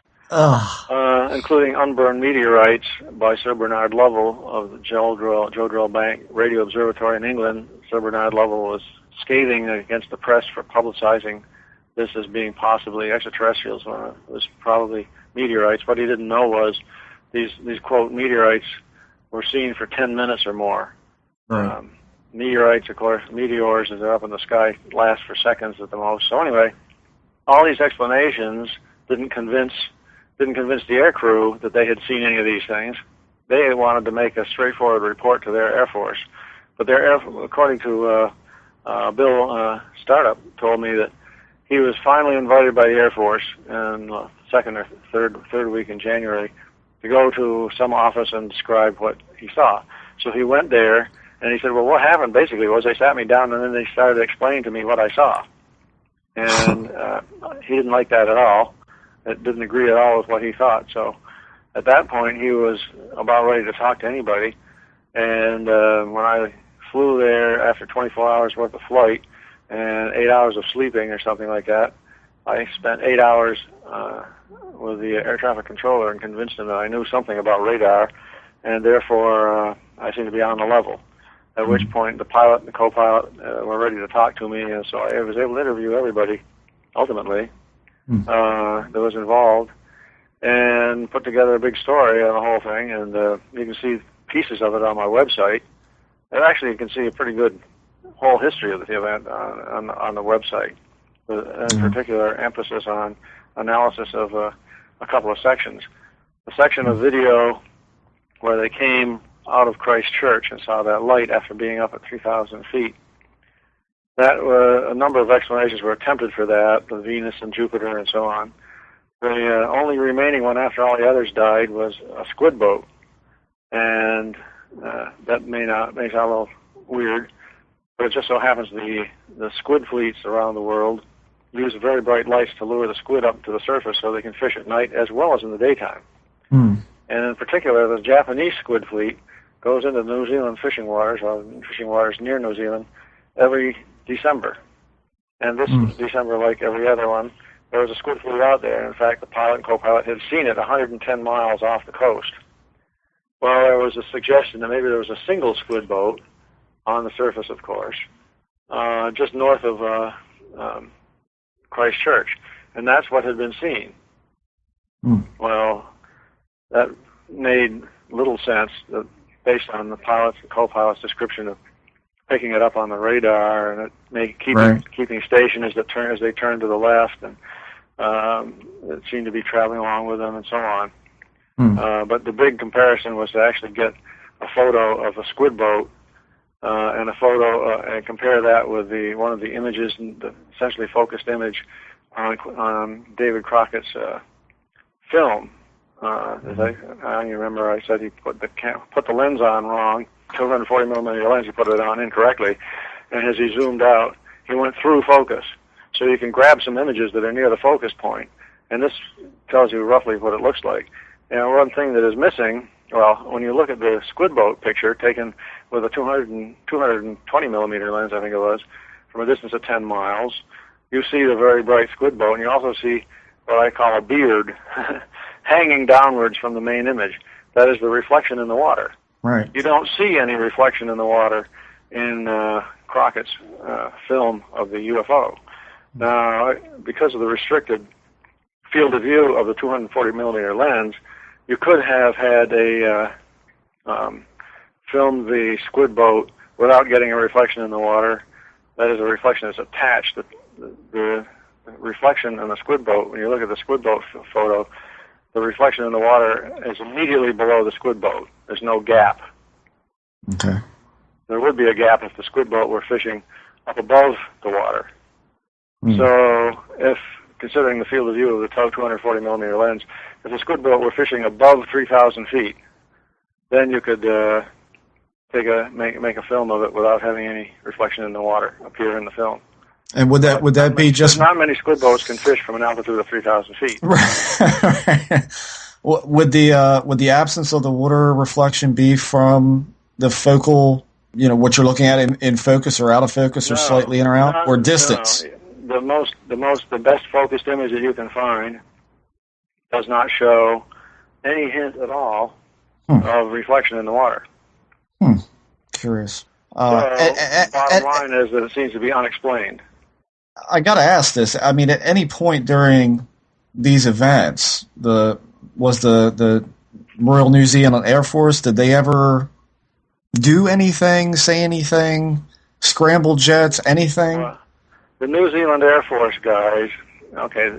including unburned meteorites by Sir Bernard Lovell of the Jodrell Bank Radio Observatory in England. Sir Bernard Lovell was scathing against the press for publicizing this as being possibly extraterrestrials, when it was probably meteorites. What he didn't know was these quote meteorites were seen for 10 minutes or more. Right. Meteorites, of course, meteors, as they're up in the sky, last for seconds at the most. So anyway, all these explanations didn't convince the aircrew that they had seen any of these things. They wanted to make a straightforward report to their Air Force, but according to Bill Startup, told me that he was finally invited by the Air Force in the second or third week in January to go to some office and describe what he saw. So he went there, and he said, well, what happened basically was they sat me down, and then they started explaining to me what I saw. And he didn't like that at all. It didn't agree at all with what he thought. So at that point, he was about ready to talk to anybody. And when I flew there after 24 hours worth of flight and 8 hours of sleeping or something like that, I spent 8 hours with the air traffic controller and convinced him that I knew something about radar, and therefore I seemed to be on the level. At which point the pilot and the co-pilot were ready to talk to me, and so I was able to interview everybody, ultimately, that was involved, and put together a big story on the whole thing, and you can see pieces of it on my website. And actually you can see a pretty good whole history of the event on the website, with in particular emphasis on analysis of a couple of sections. The section of video where they came out of Christchurch and saw that light after being up at 3,000 feet. That a number of explanations were attempted for that, the Venus and Jupiter and so on. The only remaining one after all the others died was a squid boat, and that may sound a little weird, but it just so happens the squid fleets around the world use very bright lights to lure the squid up to the surface so they can fish at night as well as in the daytime. And in particular, the Japanese squid fleet goes into New Zealand fishing waters, or fishing waters near New Zealand, every December. And this December, like every other one, there was a squid fleet out there. In fact, the pilot and co-pilot had seen it 110 miles off the coast. Well, there was a suggestion that maybe there was a single squid boat on the surface, of course, just north of Christchurch, and that's what had been seen. Well, that made little sense. The based on the co-pilot's description of picking it up on the radar and keeping station as they turn to the left, and it seemed to be traveling along with them and so on. But the big comparison was to actually get a photo of a squid boat and a photo and compare that with one of the images, the essentially focused image on David Crockett's film. As I remember, I said he put the lens on wrong, 240 millimeter lens. He put it on incorrectly, and as he zoomed out, he went through focus. So you can grab some images that are near the focus point, and this tells you roughly what it looks like. And one thing that is missing, well, when you look at the squid boat picture taken with a 220 millimeter lens, I think it was, from a distance of 10 miles, you see the very bright squid boat, and you also see what I call a beard hanging downwards from the main image. That is the reflection in the water. Right. You don't see any reflection in the water in Crockett's film of the UFO. Now, because of the restricted field of view of the 240 millimeter lens, you could have had filmed the squid boat without getting a reflection in the water. That is, a reflection that's attached. The reflection in the squid boat, when you look at the squid boat photo, the reflection in the water is immediately below the squid boat. There's no gap. Okay. There would be a gap if the squid boat were fishing up above the water. So if, considering the field of view of the 240 millimeter lens, if the squid boat were fishing above 3,000 feet, then you could make a film of it without having any reflection in the water appear in the film. And would that be just... Not many squid boats can fish from an altitude of 3,000 feet. Right. Would the absence of the water reflection be from the focal, what you're looking at in focus or out of focus or slightly in or out, or distance? No. The best focused image that you can find does not show any hint at all of reflection in the water. Curious. Bottom line is that it seems to be unexplained. I got to ask this. I mean, at any point during these events, was the Royal New Zealand Air Force, did they ever do anything, say anything, scramble jets, anything? The New Zealand Air Force guys, okay,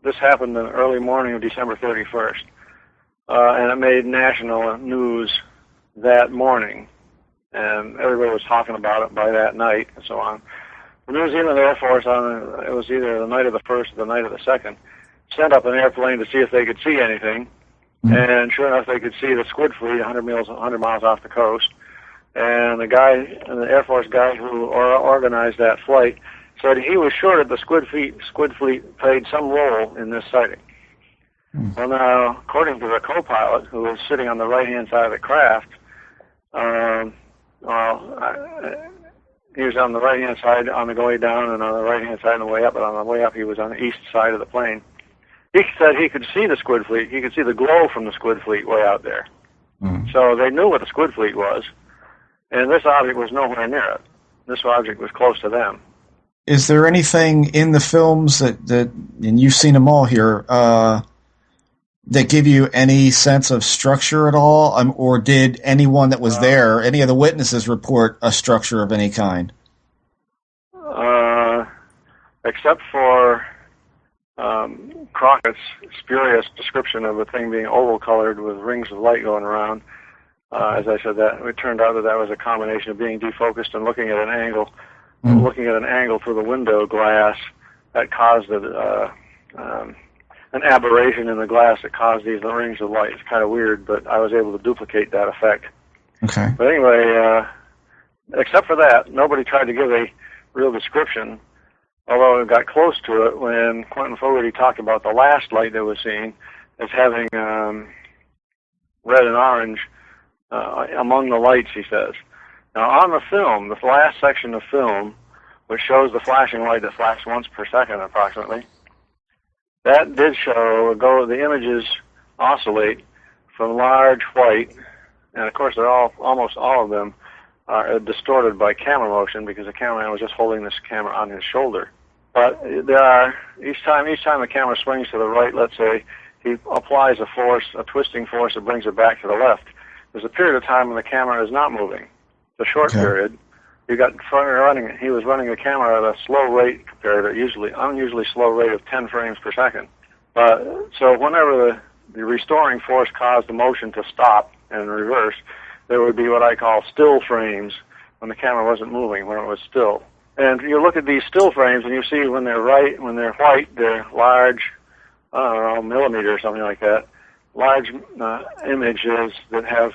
this happened in the early morning of December 31st, and it made national news that morning, and everybody was talking about it by that night and so on. The New Zealand Air Force, it was either the night of the 1st or the night of the 2nd, sent up an airplane to see if they could see anything, and sure enough, they could see the squid fleet 100 miles off the coast, and the Air Force guy who organized that flight said he was sure that the squid fleet played some role in this sighting. Well, now, according to the co-pilot, who was sitting on the right-hand side of the craft, he was on the right-hand side on the way down and on the right-hand side on the way up, but on the way up he was on the east side of the plane. He said he could see the squid fleet. He could see the glow from the squid fleet way out there. So they knew what the squid fleet was, and this object was nowhere near it. This object was close to them. Is there anything in the films that and you've seen them all here, that give you any sense of structure at all? Or did anyone that was there, any of the witnesses, report a structure of any kind? Except for Crockett's spurious description of the thing being oval-colored with rings of light going around. As I said, that it turned out that was a combination of being defocused and looking at an angle. Looking at an angle through the window glass that caused an aberration in the glass that caused these rings of light. It's kind of weird, but I was able to duplicate that effect. Okay. But anyway, except for that, nobody tried to give a real description, although it got close to it when Quentin Fogarty talked about the last light that was seen as having red and orange among the lights, he says. Now, on the film, the last section of film, which shows the flashing light that flashed once per second approximately, that did show the images oscillate from large white, and of course almost all of them are distorted by camera motion because the cameraman was just holding this camera on his shoulder. But there are, each time the camera swings to the right, let's say, he applies a twisting force that brings it back to the left. there's a period of time when the camera is not moving. It's a short period. He was running the camera at a slow rate compared to unusually slow rate of 10 frames per second. So whenever the restoring force caused the motion to stop and reverse, there would be what I call still frames when the camera wasn't moving, when it was still. And you look at these still frames and you see when they're white, they're large, I don't know, millimeter or something like that, large images that have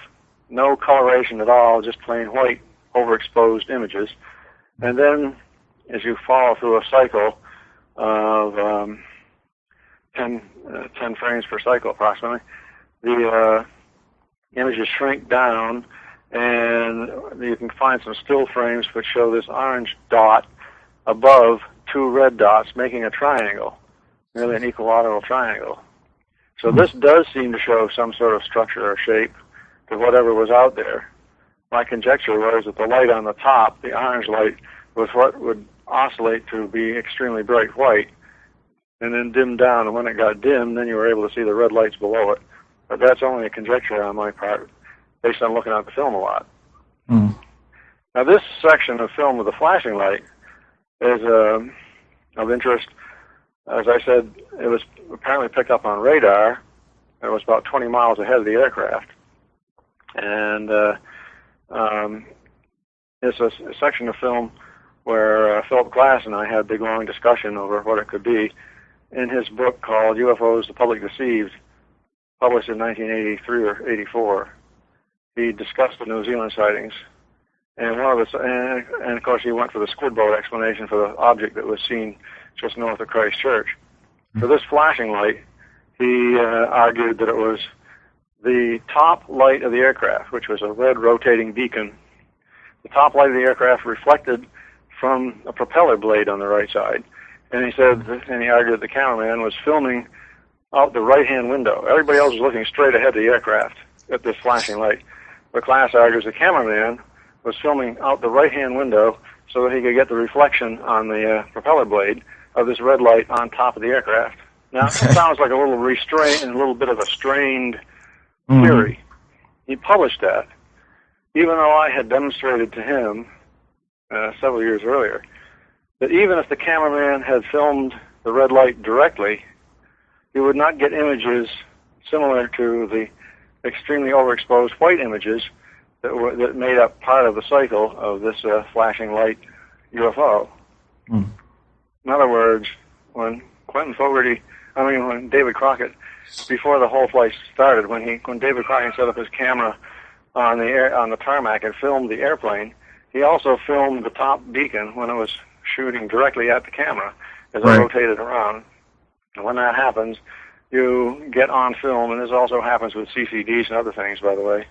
no coloration at all, just plain white, overexposed images. And then as you follow through a cycle of 10 frames per cycle approximately, the images shrink down, and you can find some still frames which show this orange dot above two red dots making a triangle, nearly an equilateral triangle. So this does seem to show some sort of structure or shape to whatever was out there. My conjecture was that the light on the top, the orange light, was what would oscillate to be extremely bright white and then dim down, and when it got dim, then you were able to see the red lights below it. But that's only a conjecture on my part, based on looking at the film a lot. Now this section of film with the flashing light is of interest. As I said, it was apparently picked up on radar. It was about 20 miles ahead of the aircraft. And it's a section of film where Philip Glass and I had a big long discussion over what it could be in his book called UFOs, the Public Deceived, published in 1983 or 84. He discussed the New Zealand sightings. And of course he went for the squid boat explanation for the object that was seen just north of Christchurch. For this flashing light, he argued that it was the top light of the aircraft, which was a red rotating beacon. The top light of the aircraft reflected from a propeller blade on the right side. And he argued that the cameraman was filming out the right-hand window. Everybody else was looking straight ahead of the aircraft at this flashing light. But Glass argues the cameraman was filming out the right-hand window so that he could get the reflection on the propeller blade of this red light on top of the aircraft. Now, it sounds like a little restraint and a little bit of a strained theory. He published that, even though I had demonstrated to him several years earlier that even if the cameraman had filmed the red light directly, you would not get images similar to the extremely overexposed white images that made up part of the cycle of this flashing light UFO. In other words, when David Crockett, before the whole flight started, when David Crockett set up his camera on the tarmac and filmed the airplane, he also filmed the top beacon when it was shooting directly at the camera as it rotated around. And when that happens, you get on film, and this also happens with CCDs and other things, by the way.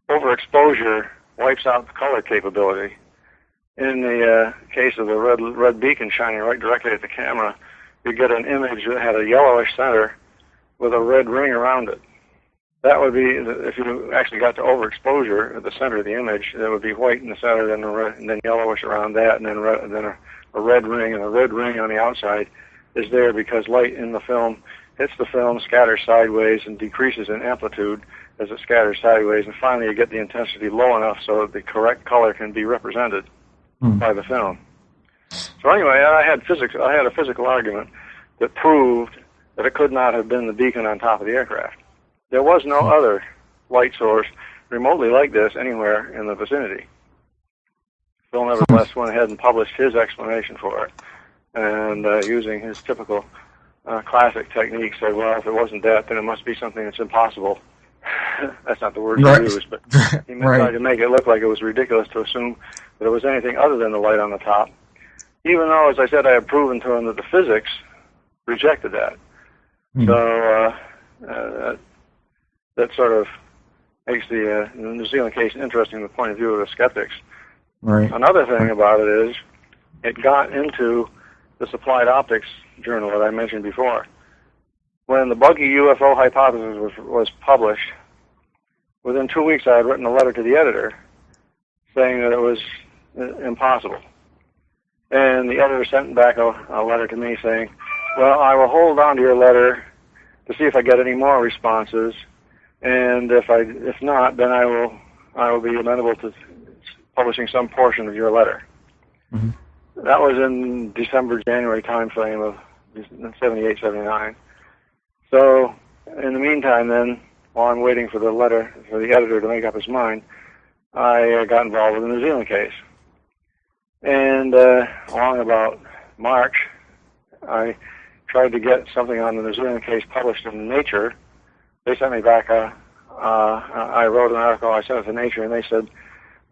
Overexposure wipes out the color capability. In the case of the red beacon shining right directly at the camera, you get an image that had a yellowish center with a red ring around it. That would be, if you actually got to overexposure at the center of the image, that would be white in the center, and then yellowish around that, and then a red ring, and the red ring on the outside is there because light in the film hits the film, scatters sideways, and decreases in amplitude as it scatters sideways, and finally you get the intensity low enough so that the correct color can be represented by the film. So anyway, I had a physical argument that proved that it could not have been the beacon on top of the aircraft. There was no other light source remotely like this anywhere in the vicinity. Phil nevertheless went ahead and published his explanation for it, and using his typical classic technique said, well, if it wasn't that, then it must be something that's impossible. That's not the word he used, but he tried to make it look like it was ridiculous to assume that it was anything other than the light on the top, even though, as I said, I had proven to him that the physics rejected that. So that sort of makes the New Zealand case interesting from the point of view of the skeptics. Another thing about it is it got into the Applied Optics journal that I mentioned before. When the buggy UFO hypothesis was published, within 2 weeks I had written a letter to the editor saying that it was impossible. And the editor sent back a letter to me saying, well, I will hold on to your letter to see if I get any more responses, And if not, then I will be amenable to publishing some portion of your letter. Mm-hmm. That was in December, January time frame of 78, 79. So in the meantime, then, while I'm waiting for the letter for the editor to make up his mind, I got involved with the New Zealand case. And along about March, I tried to get something on the New Zealand case published in Nature. They sent me back I wrote an article, I sent it to Nature, and they said,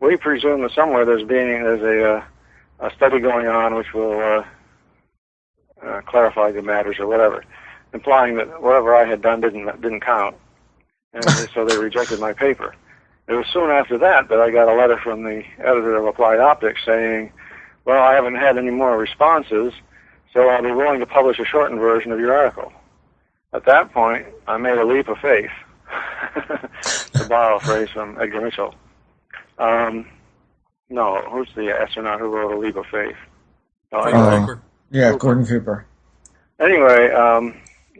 we presume that somewhere there's a study going on which will clarify the matters or whatever, implying that whatever I had done didn't count. And so they rejected my paper. It was soon after that I got a letter from the editor of Applied Optics saying, well, I haven't had any more responses, so I'll be willing to publish a shortened version of your article. At that point, I made a leap of faith, to borrow a phrase from Edgar Mitchell. No, who's the astronaut who wrote A Leap of Faith? Cooper. Yeah, Gordon Cooper. Anyway,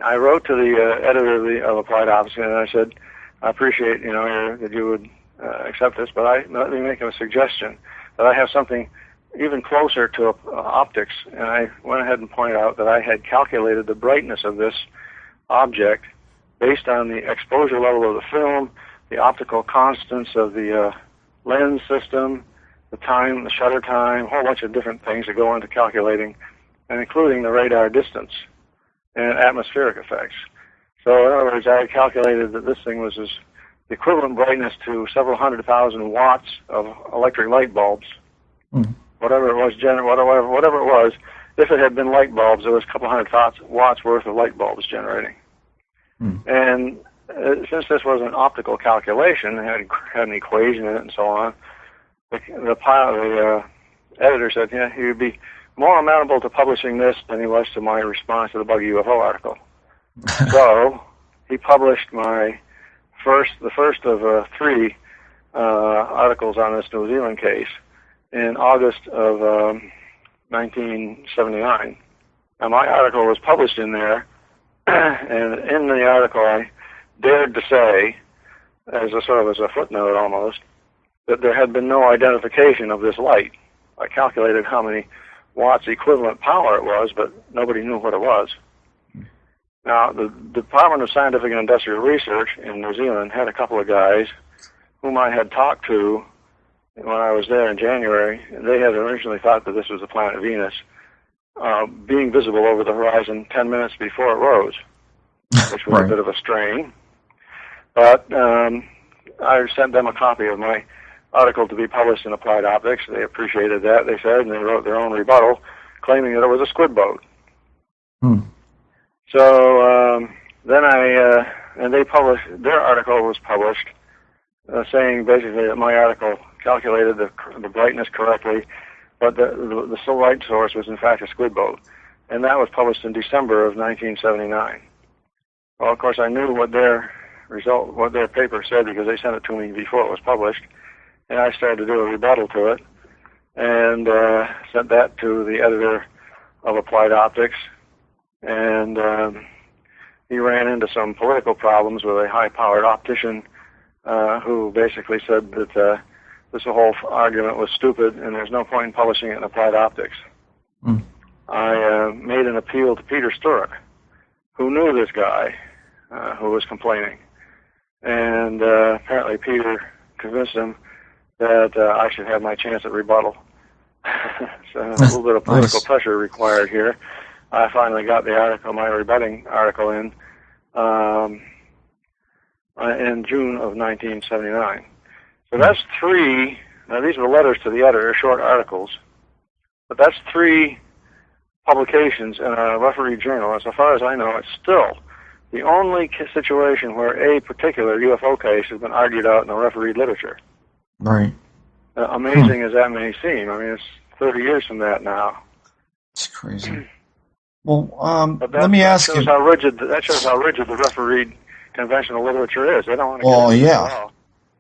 I wrote to the editor of Applied Optics, and I said, I appreciate, that you would accept this, but let me make a suggestion that I have something even closer to optics. And I went ahead and pointed out that I had calculated the brightness of this object based on the exposure level of the film, the optical constants of the lens system, the time, the shutter time, a whole bunch of different things that go into calculating, and including the radar distance and atmospheric effects. So in other words, I calculated that this thing was the equivalent brightness to several 100,000 watts of electric light bulbs. Mm. Whatever it was, if it had been light bulbs, there was a couple hundred watts worth of light bulbs generating. Mm. And since this was an optical calculation, it had an equation in it and so on, the editor said, he would be more amenable to publishing this than he was to my response to the buggy UFO article. So he published the first of three articles on this New Zealand case in August of 1979. Now my article was published in there, and in the article I dared to say, as a footnote almost, that there had been no identification of this light. I calculated how many watts equivalent power it was, but nobody knew what it was. Now, the Department of Scientific and Industrial Research in New Zealand had a couple of guys whom I had talked to when I was there in January. They had originally thought that this was the planet Venus, being visible over the horizon 10 minutes before it rose, which was a bit of a strain. But I sent them a copy of my article to be published in Applied Optics. They appreciated that, they said, and they wrote their own rebuttal, claiming that it was a squid boat. Hmm. So then they published, their article was published, saying basically that my article calculated the brightness correctly, but the light source was in fact a squid boat. And that was published in December of 1979. Well, of course, I knew what their paper said because they sent it to me before it was published, and I started to do a rebuttal to it, and sent that to the editor of Applied Optics, and he ran into some political problems with a high-powered optician who basically said that this whole argument was stupid and there's no point in publishing it in Applied Optics. Mm. I made an appeal to Peter Sturrock, who knew this guy who was complaining, and apparently Peter convinced him that I should have my chance at rebuttal. So a little bit of political pressure required here. I finally got the article, my rebutting article, in June of 1979. So that's three. Now these were letters to the editor, short articles, but that's three publications in a referee journal. And so far as I know, it's still the only situation where a particular UFO case has been argued out in the refereed literature. Right. Amazing as that may seem. I mean, it's 30 years from that now. It's crazy. Well, let me ask you. That shows how rigid the refereed conventional literature is. They don't want to get into it at all.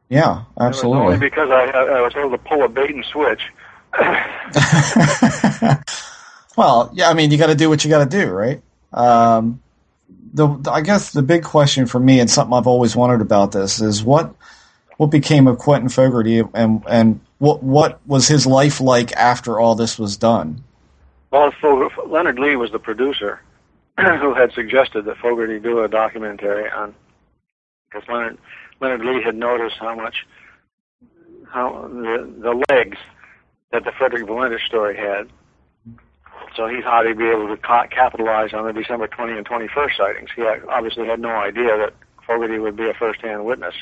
Yeah, absolutely. It was only because I was able to pull a bait and switch. Well, yeah, I mean, you got to do what you got to do, right? I guess the big question for me, and something I've always wondered about this, is what became of Quentin Fogarty, and what was his life like after all this was done? Well, Leonard Lee was the producer who had suggested that Fogarty do a documentary on, because Leonard Lee had noticed how the legs that the Frederick Valentish story had. So he thought he'd be able to capitalize on the December 20 and 21st sightings. He obviously had no idea that Fogarty would be a first-hand witness.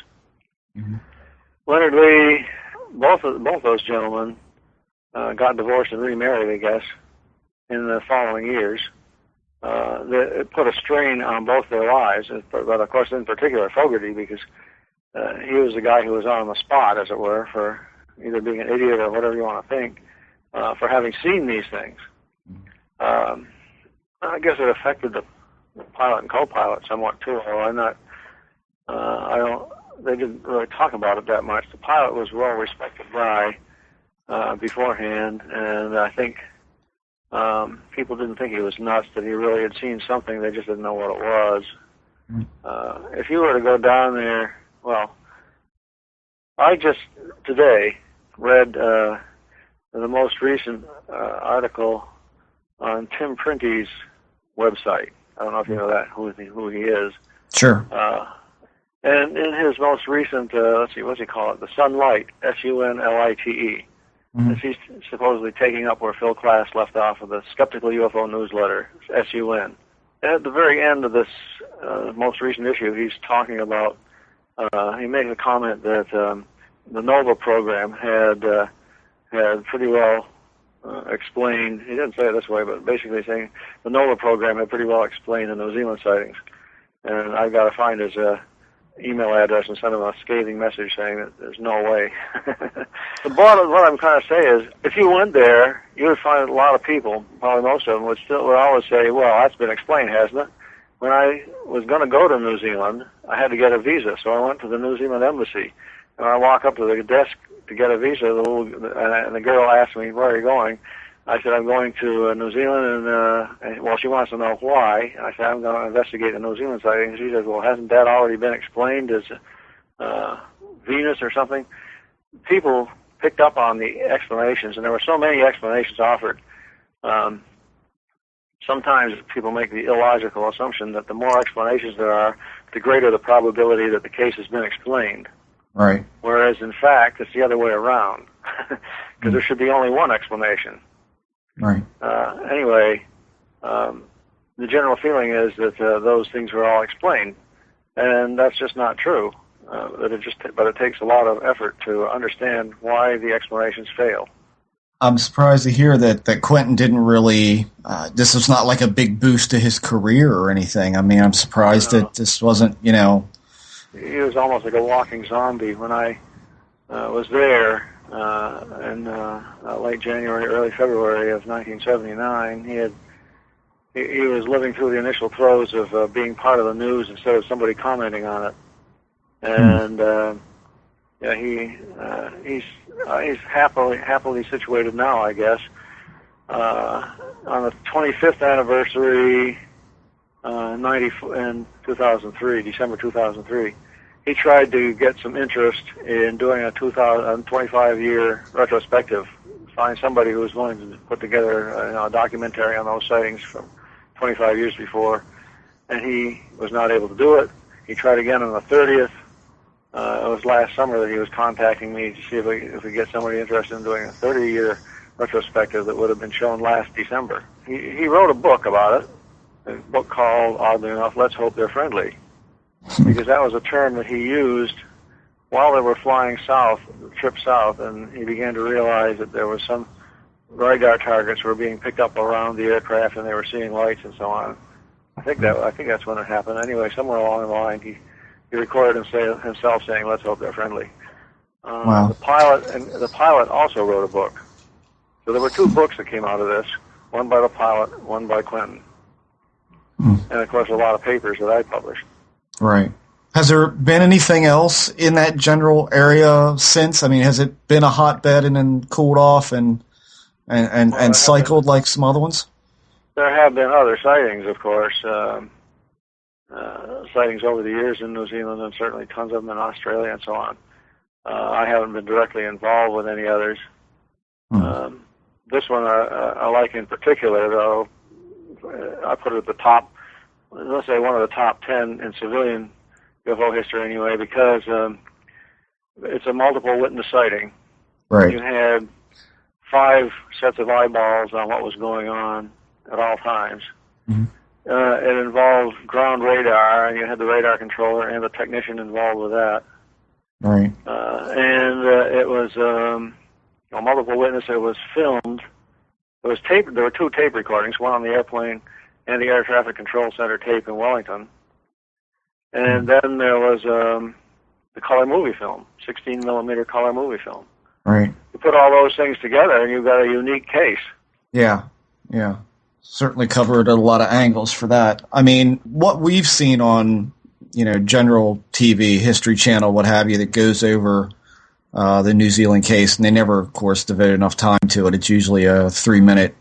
Mm-hmm. Leonard Lee, both those gentlemen got divorced and remarried, I guess, in the following years. It put a strain on both their lives, but of course in particular Fogarty, because he was the guy who was on the spot, as it were, for either being an idiot or whatever you want to think, for having seen these things. I guess it affected the pilot and co-pilot somewhat too. They didn't really talk about it that much. The pilot was a well-respected guy beforehand, and I think people didn't think he was nuts, that he really had seen something. They just didn't know what it was. If you were to go down there, well, I just today read the most recent article on Tim Printy's website. I don't know if you know that, who he is. Sure. And in his most recent, let's see, what's he call it? The Sunlight, Sunlite. Mm-hmm. He's supposedly taking up where Phil Klass left off of the Skeptical UFO newsletter, SUN. And at the very end of this most recent issue, he's talking about, he makes a comment that the NOVA program had pretty well explained, he didn't say it this way, but basically saying the NOVA program had pretty well explained the New Zealand sightings. And I've got to find his email address and send him a scathing message saying that there's no way. The bottom of what I'm trying to say is, if you went there, you would find a lot of people, probably most of them, would always say, well, that's been explained, hasn't it? When I was going to go to New Zealand, I had to get a visa, so I went to the New Zealand embassy. And I walk up to the desk to get a visa, and the girl asked me, where are you going? I said, I'm going to New Zealand, and well, she wants to know why. I said, I'm going to investigate the New Zealand sighting. She says, well, hasn't that already been explained as Venus or something? People picked up on the explanations, and there were so many explanations offered. Sometimes people make the illogical assumption that the more explanations there are, the greater the probability that the case has been explained. Right. Whereas, in fact, it's the other way around, because there should be only one explanation. Right. Anyway, the general feeling is that those things were all explained, and that's just not true. But it takes a lot of effort to understand why the explanations fail. I'm surprised to hear that Quentin didn't really. This was not like a big boost to his career or anything. I mean, I'm surprised that this wasn't. He was almost like a walking zombie. When I was there in late January, early February of 1979, he was living through the initial throes of being part of the news instead of somebody commenting on it. And he's happily situated now, I guess. On the 25th anniversary in 2003, December 2003, he tried to get some interest in doing a 25-year retrospective, find somebody who was willing to put together a documentary on those sightings from 25 years before, and he was not able to do it. He tried again on the 30th. It was last summer that he was contacting me to see if we could get somebody interested in doing a 30-year retrospective that would have been shown last December. He wrote a book about it, a book called, oddly enough, Let's Hope They're Friendly, because that was a term that he used while they were flying south, the trip south, and he began to realize that there was some radar targets were being picked up around the aircraft, and they were seeing lights and so on. I think that's when it happened. Anyway, somewhere along the line, he recorded himself saying, "Let's hope they're friendly." Wow. The pilot also wrote a book. So there were two books that came out of this: one by the pilot, one by Quentin, and of course a lot of papers that I published. Right. Has there been anything else in that general area since? I mean, has it been a hotbed and then cooled off and cycled like some other ones? There have been other sightings, of course. sightings over the years in New Zealand, and certainly tons of them in Australia and so on. I haven't been directly involved with any others. This one I like in particular, though. I put it at the top, let's say one of the top 10 in civilian UFO history anyway, because it's a multiple witness sighting. Right. You had 5 sets of eyeballs on what was going on at all times. Mm-hmm. It involved ground radar, and you had the radar controller and the technician involved with that. Right. And it was a multiple witness. It was filmed. It was taped. There were 2 tape recordings, one on the airplane and the Air Traffic Control Center tape in Wellington. And then there was the color movie film, 16 millimeter color movie film. Right. You put all those things together, and you've got a unique case. Yeah. Certainly covered a lot of angles for that. I mean, what we've seen on, general TV, History Channel, what have you, that goes over the New Zealand case, and they never, of course, devote enough time to it. It's usually a 3-minute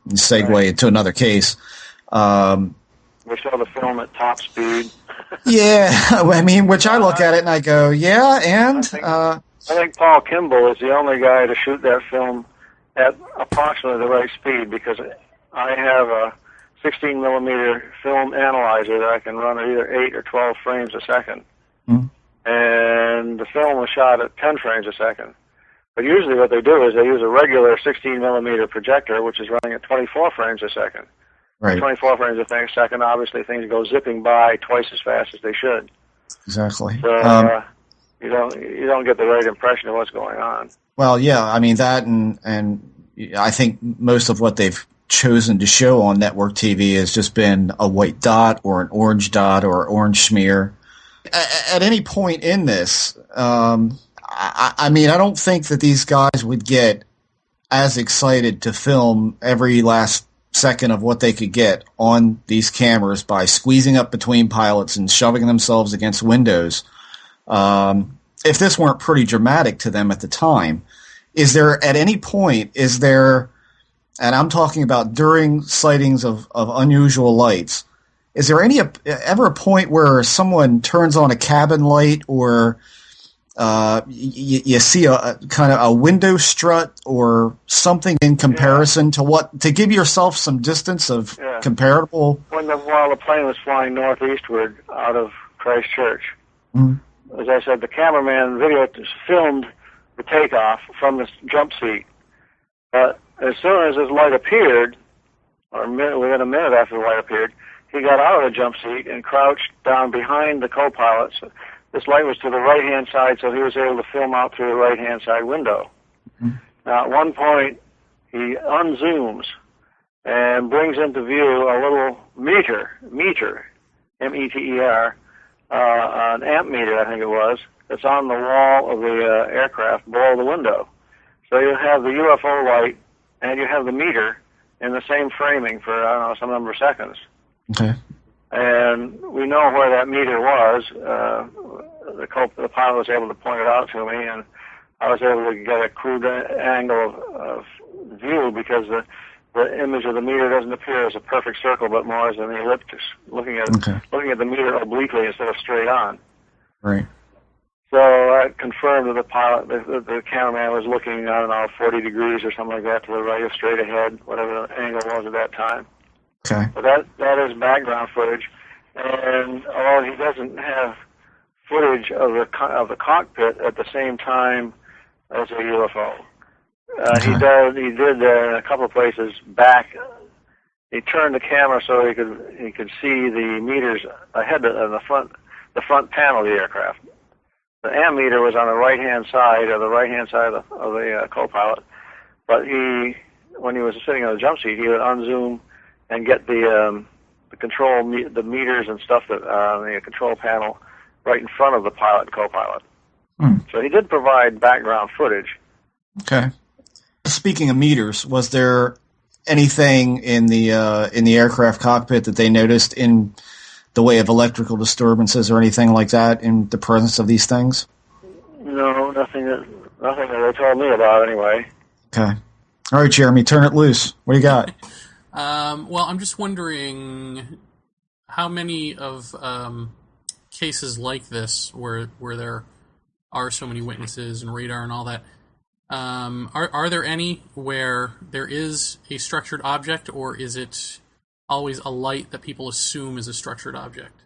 segue into another case. We saw the film at top speed. Yeah, I mean, which I look at it and I go, yeah, and... I think Paul Kimball is the only guy to shoot that film at approximately the right speed, because I have a 16 millimeter film analyzer that I can run at either 8 or 12 frames a second. Mm. And the film was shot at 10 frames a second. But usually what they do is they use a regular 16 millimeter projector, which is running at 24 frames a second. Right. 24 frames a second, obviously things go zipping by twice as fast as they should. Exactly. So you don't get the right impression of what's going on. Well, yeah, I mean that, and I think most of what they've chosen to show on network TV has just been a white dot or an orange dot or orange smear. At any point in this, I mean, I don't think that these guys would get as excited to film every last second of what they could get on these cameras by squeezing up between pilots and shoving themselves against windows. If this weren't pretty dramatic to them at the time, is there at any point, and I'm talking about during sightings of unusual lights, is there ever a point where someone turns on a cabin light, or you see a kind of a window strut or something in comparison to give yourself some distance of comparable? While the plane was flying northeastward out of Christchurch, as I said, the cameraman filmed the takeoff from the jump seat. But as soon as his light appeared, or within a minute after the light appeared, he got out of the jump seat and crouched down behind the co-pilot. So this light was to the right-hand side, so he was able to film out through the right-hand side window. Mm-hmm. Now, at one point, he unzooms and brings into view a little meter, M-E-T-E-R, an amp meter, I think it was, that's on the wall of the aircraft below the window. So you have the UFO light and you have the meter in the same framing for, I don't know, some number of seconds. Okay. And we know where that meter was. The pilot was able to point it out to me, and I was able to get a crude angle of view, because the image of the meter doesn't appear as a perfect circle, but more as an elliptic, looking at the meter obliquely instead of straight on. Right. So that confirmed that the pilot, the cameraman was looking, I don't know, 40 degrees or something like that to the right or straight ahead, whatever the angle was at that time. Okay. But that is background footage, and although he doesn't have footage of the cockpit at the same time as a UFO, he did in a couple of places back. He turned the camera so he could see the meters ahead of the front panel of the aircraft. The ammeter was on the right-hand side, of the co-pilot, but when he was sitting on the jump seat, he would unzoom and get the meters and stuff that on the control panel right in front of the pilot and co-pilot. So he did provide background footage. Okay. Speaking of meters, was there anything in the aircraft cockpit that they noticed in the way of electrical disturbances or anything like that in the presence of these things? No, nothing that they told me about anyway. Okay. All right, Jeremy, turn it loose. What do you got? Well, I'm just wondering how many of cases like this, where there are so many witnesses and radar and all that, are there any where there is a structured object, or is it always a light that people assume is a structured object?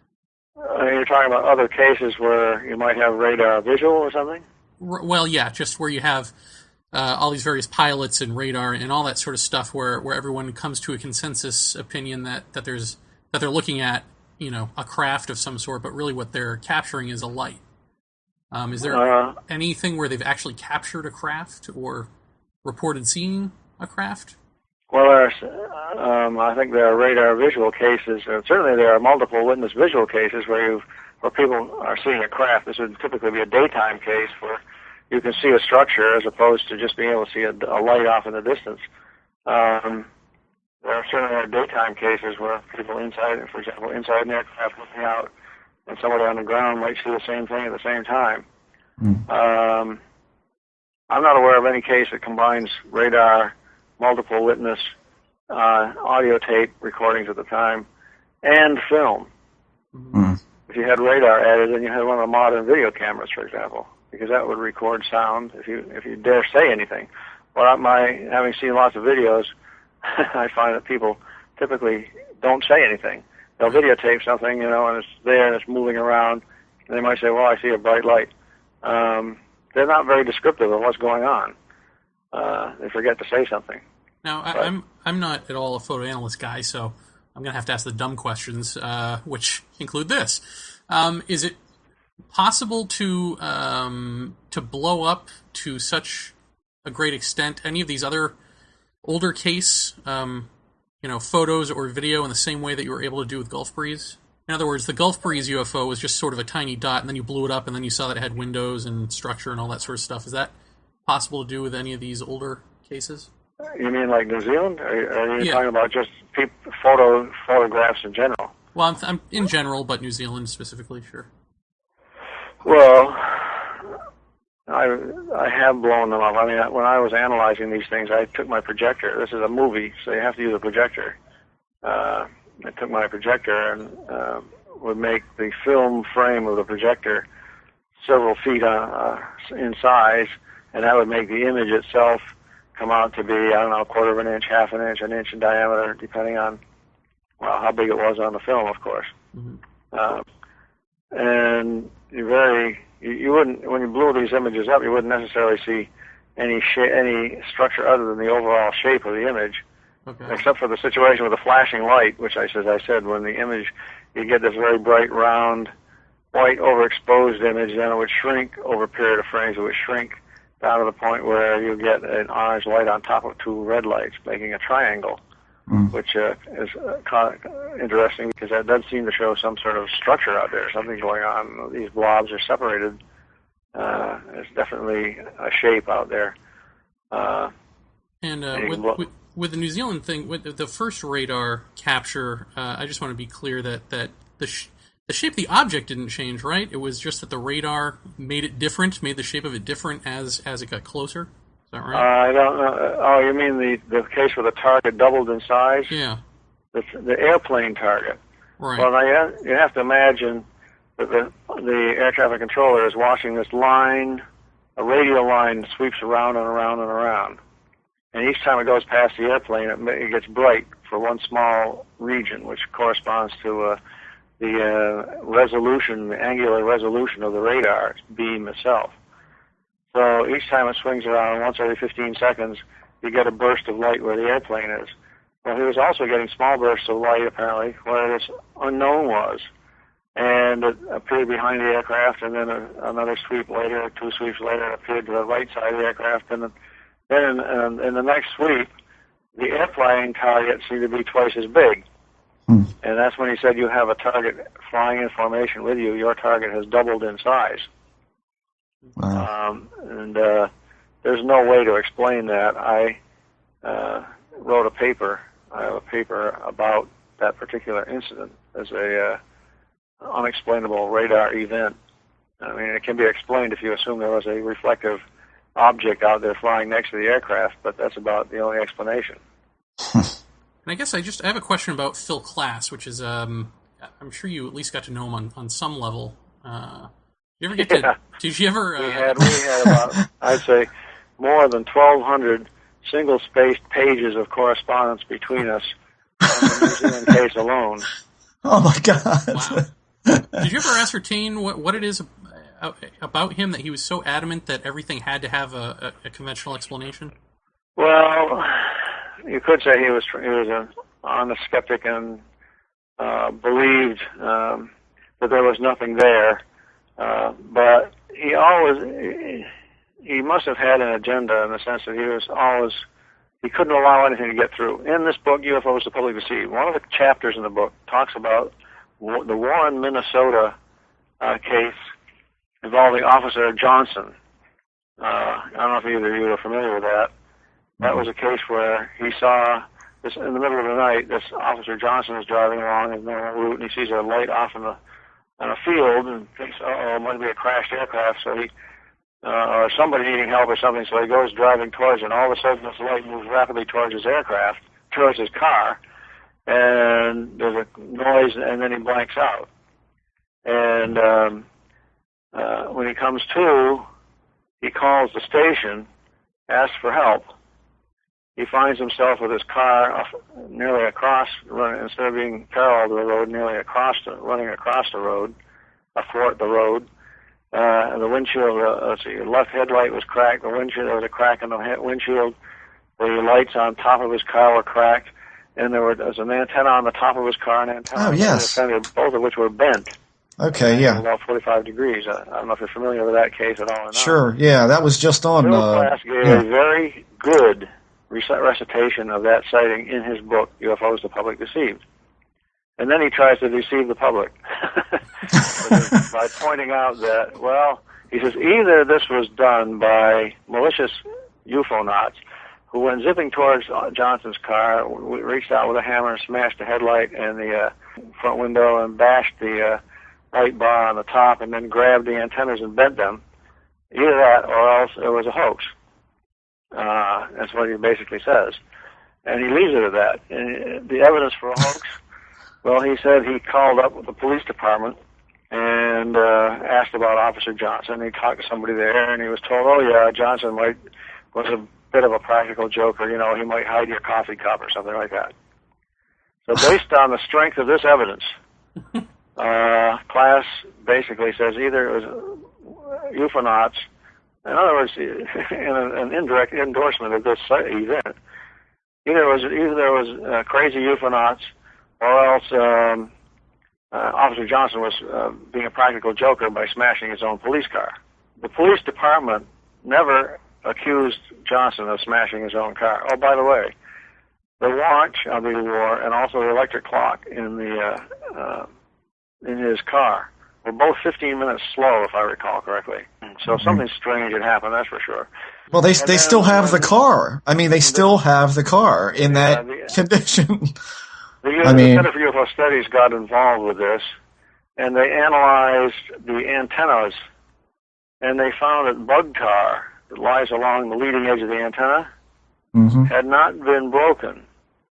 You're talking about other cases where you might have radar visual or something? Well, yeah, just where you have all these various pilots and radar and all that sort of stuff, where everyone comes to a consensus opinion that they're looking at, a craft of some sort, but really what they're capturing is a light. Is there anything where they've actually captured a craft or reported seeing a craft? Well, I think there are radar visual cases. Certainly, there are multiple witness visual cases where people are seeing a craft. This would typically be a daytime case where you can see a structure as opposed to just being able to see a light off in the distance. There are certainly daytime cases where people for example, inside an aircraft looking out, and somebody on the ground might see the same thing at the same time. I'm not aware of any case that combines radar, multiple witness, audio tape recordings at the time, and film. If you had radar added, then you had one of the modern video cameras, for example, because that would record sound if you dare say anything. But having seen lots of videos, I find that people typically don't say anything. They'll videotape something, and it's there and it's moving around, and they might say, "Well, I see a bright light." They're not very descriptive of what's going on. They forget to say something. Now, I'm not at all a photo analyst guy, so I'm going to have to ask the dumb questions, which include this: is it possible to blow up to such a great extent any of these other older case, photos or video in the same way that you were able to do with Gulf Breeze? In other words, the Gulf Breeze UFO was just sort of a tiny dot, and then you blew it up, and then you saw that it had windows and structure and all that sort of stuff. Is that possible to do with any of these older cases? You mean like New Zealand? Or are you talking about just photographs in general? Well, I'm in general, but New Zealand specifically, sure. Well, I have blown them up. I mean, when I was analyzing these things, I took my projector. This is a movie, so you have to use a projector. I took my projector and would make the film frame of the projector several feet in size, and that would make the image itself come out to be, a quarter of an inch, half an inch in diameter, depending on how big it was on the film, of course. And you wouldn't, when you blew these images up, you wouldn't necessarily see any structure other than the overall shape of the image, except for the situation with the flashing light, which, as I said, when the image, you get this very bright, round, white, overexposed image, then it would shrink over a period of frames. It would shrink down to the point where you get an orange light on top of two red lights, making a triangle, which is kind of interesting because that does seem to show some sort of structure out there, something going on. These blobs are separated. There's definitely a shape out there. With the New Zealand thing, with the first radar capture, I just want to be clear that the shape of the object didn't change, right? It was just that the radar made it different, made the shape of it different as it got closer. Is that right? I don't know. Oh, you mean the case where the target doubled in size? Yeah. The airplane target. Right. Well, now you have to imagine that the air traffic controller is watching this line, a radial line that sweeps around and around and around. And each time it goes past the airplane, it gets bright for one small region, which corresponds to the resolution, the angular resolution of the radar beam itself. So each time it swings around, once every 15 seconds, you get a burst of light where the airplane is. Well, he was also getting small bursts of light, apparently, where this unknown was. And it appeared behind the aircraft, and then another sweep later, 2 sweeps later, it appeared to the right side of the aircraft. And then in the next sweep, the airplane target seemed to be twice as big. And that's when he said, you have a target flying in formation with you, your target has doubled in size. Wow. There's no way to explain that. I wrote a paper. I have a paper about that particular incident as a unexplainable radar event. I mean, it can be explained if you assume there was a reflective object out there flying next to the aircraft, but that's about the only explanation. And I guess I have a question about Phil Klass, which is I'm sure you at least got to know him on some level. You ever get to? Did you ever? We had about, I'd say, more than 1,200 single-spaced pages of correspondence between us on the New Zealand case alone. Oh my God! Wow. Did you ever ascertain what it is about him that he was so adamant that everything had to have a conventional explanation? Well, you could say he was an honest skeptic and believed that there was nothing there, but he must have had an agenda in the sense that he couldn't allow anything to get through. In this book, UFOs the Public Deceived, one of the chapters in the book talks about the Warren, Minnesota case involving Officer Johnson. I don't know if either of you are familiar with that. That was a case where he saw this in the middle of the night. This Officer Johnson is driving along his normal route, and he sees a light off on a field, and thinks, "Oh, it might be a crashed aircraft." So or somebody needing help or something. So he goes driving towards it, and all of a sudden, this light moves rapidly towards his aircraft, towards his car, and there's a noise, and then he blanks out. And when he comes to, he calls the station, asks for help. He finds himself with his car nearly across, instead of being parallel to the road, nearly running across the road, athwart the road. The windshield, left headlight was cracked. There was a crack in the windshield. The lights on top of his car were cracked, and there was an antenna on the top of his car, and antenna on the both of which were bent. Okay, yeah. About 45 degrees. I don't know if you're familiar with that case at all or not. Sure, yeah, that was just on... Bill Class gave a very good recitation of that sighting in his book, UFOs the Public Deceived. And then he tries to deceive the public by pointing out that, well, he says, either this was done by malicious UFOnauts who went zipping towards Johnson's car, reached out with a hammer and smashed the headlight and the front window and bashed the light bar on the top and then grabbed the antennas and bent them. Either that or else it was a hoax. That's what he basically says. And he leaves it at that. And the evidence for a hoax, well, he said he called up the police department and asked about Officer Johnson. He talked to somebody there, and he was told, oh, yeah, Johnson was a bit of a practical joker. You know, he might hide your coffee cup or something like that. So based on the strength of this evidence, Class basically says either it was UFOnauts, in other words, in an indirect endorsement of this event, either there was crazy UFOnauts, or else Officer Johnson was being a practical joker by smashing his own police car. The police department never accused Johnson of smashing his own car. Oh, by the way, the watch of the war and also the electric clock in his car were both 15 minutes slow, if I recall correctly. So something strange had happened, that's for sure. Well, they still have the car. I mean, they still have the car in that condition. The Center for UFO Studies got involved with this, and they analyzed the antennas, and they found that bug tar that lies along the leading edge of the antenna had not been broken,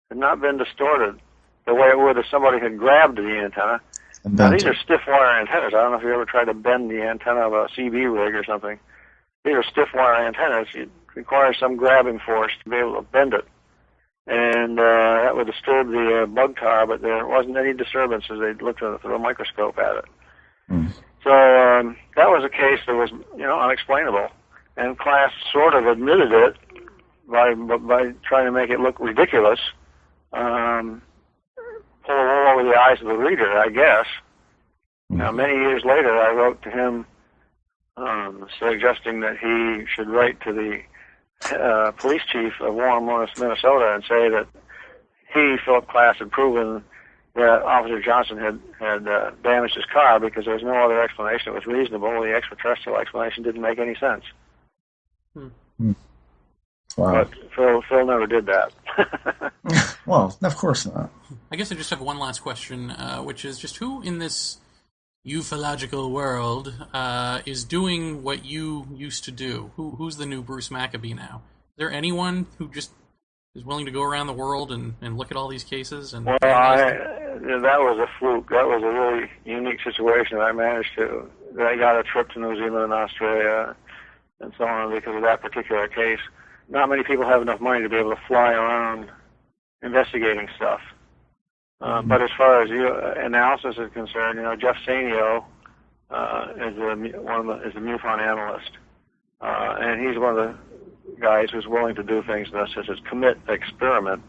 had not been distorted the way it would if somebody had grabbed the antenna. Now, these are stiff wire antennas. I don't know if you ever tried to bend the antenna of a CB rig or something. These are stiff wire antennas. It requires some grabbing force to be able to bend it. And that would disturb the bug tar, but there wasn't any disturbance as they looked through a microscope at it. So that was a case that was, unexplainable. And Class sort of admitted it by trying to make it look ridiculous. Pull the wool over the eyes of the reader, I guess. Now, many years later, I wrote to him suggesting that he should write to the police chief of Warren, Minnesota, and say that he, Philip Class, had proven that Officer Johnson had damaged his car because there was no other explanation that was reasonable. The extraterrestrial explanation didn't make any sense. Wow. But Phil never did that. Well, of course not. I guess I just have one last question, which is just who in this ufological world is doing what you used to do? Who's the new Bruce Maccabee now? Is there anyone who just is willing to go around the world and look at all these cases? And well, that was a fluke. That was a really unique situation. I got a trip to New Zealand and Australia and so on because of that particular case. Not many people have enough money to be able to fly around investigating stuff. But as far as analysis is concerned, Jeff Sanio is a MUFON analyst, and he's one of the guys who's willing to do things such as commit experiment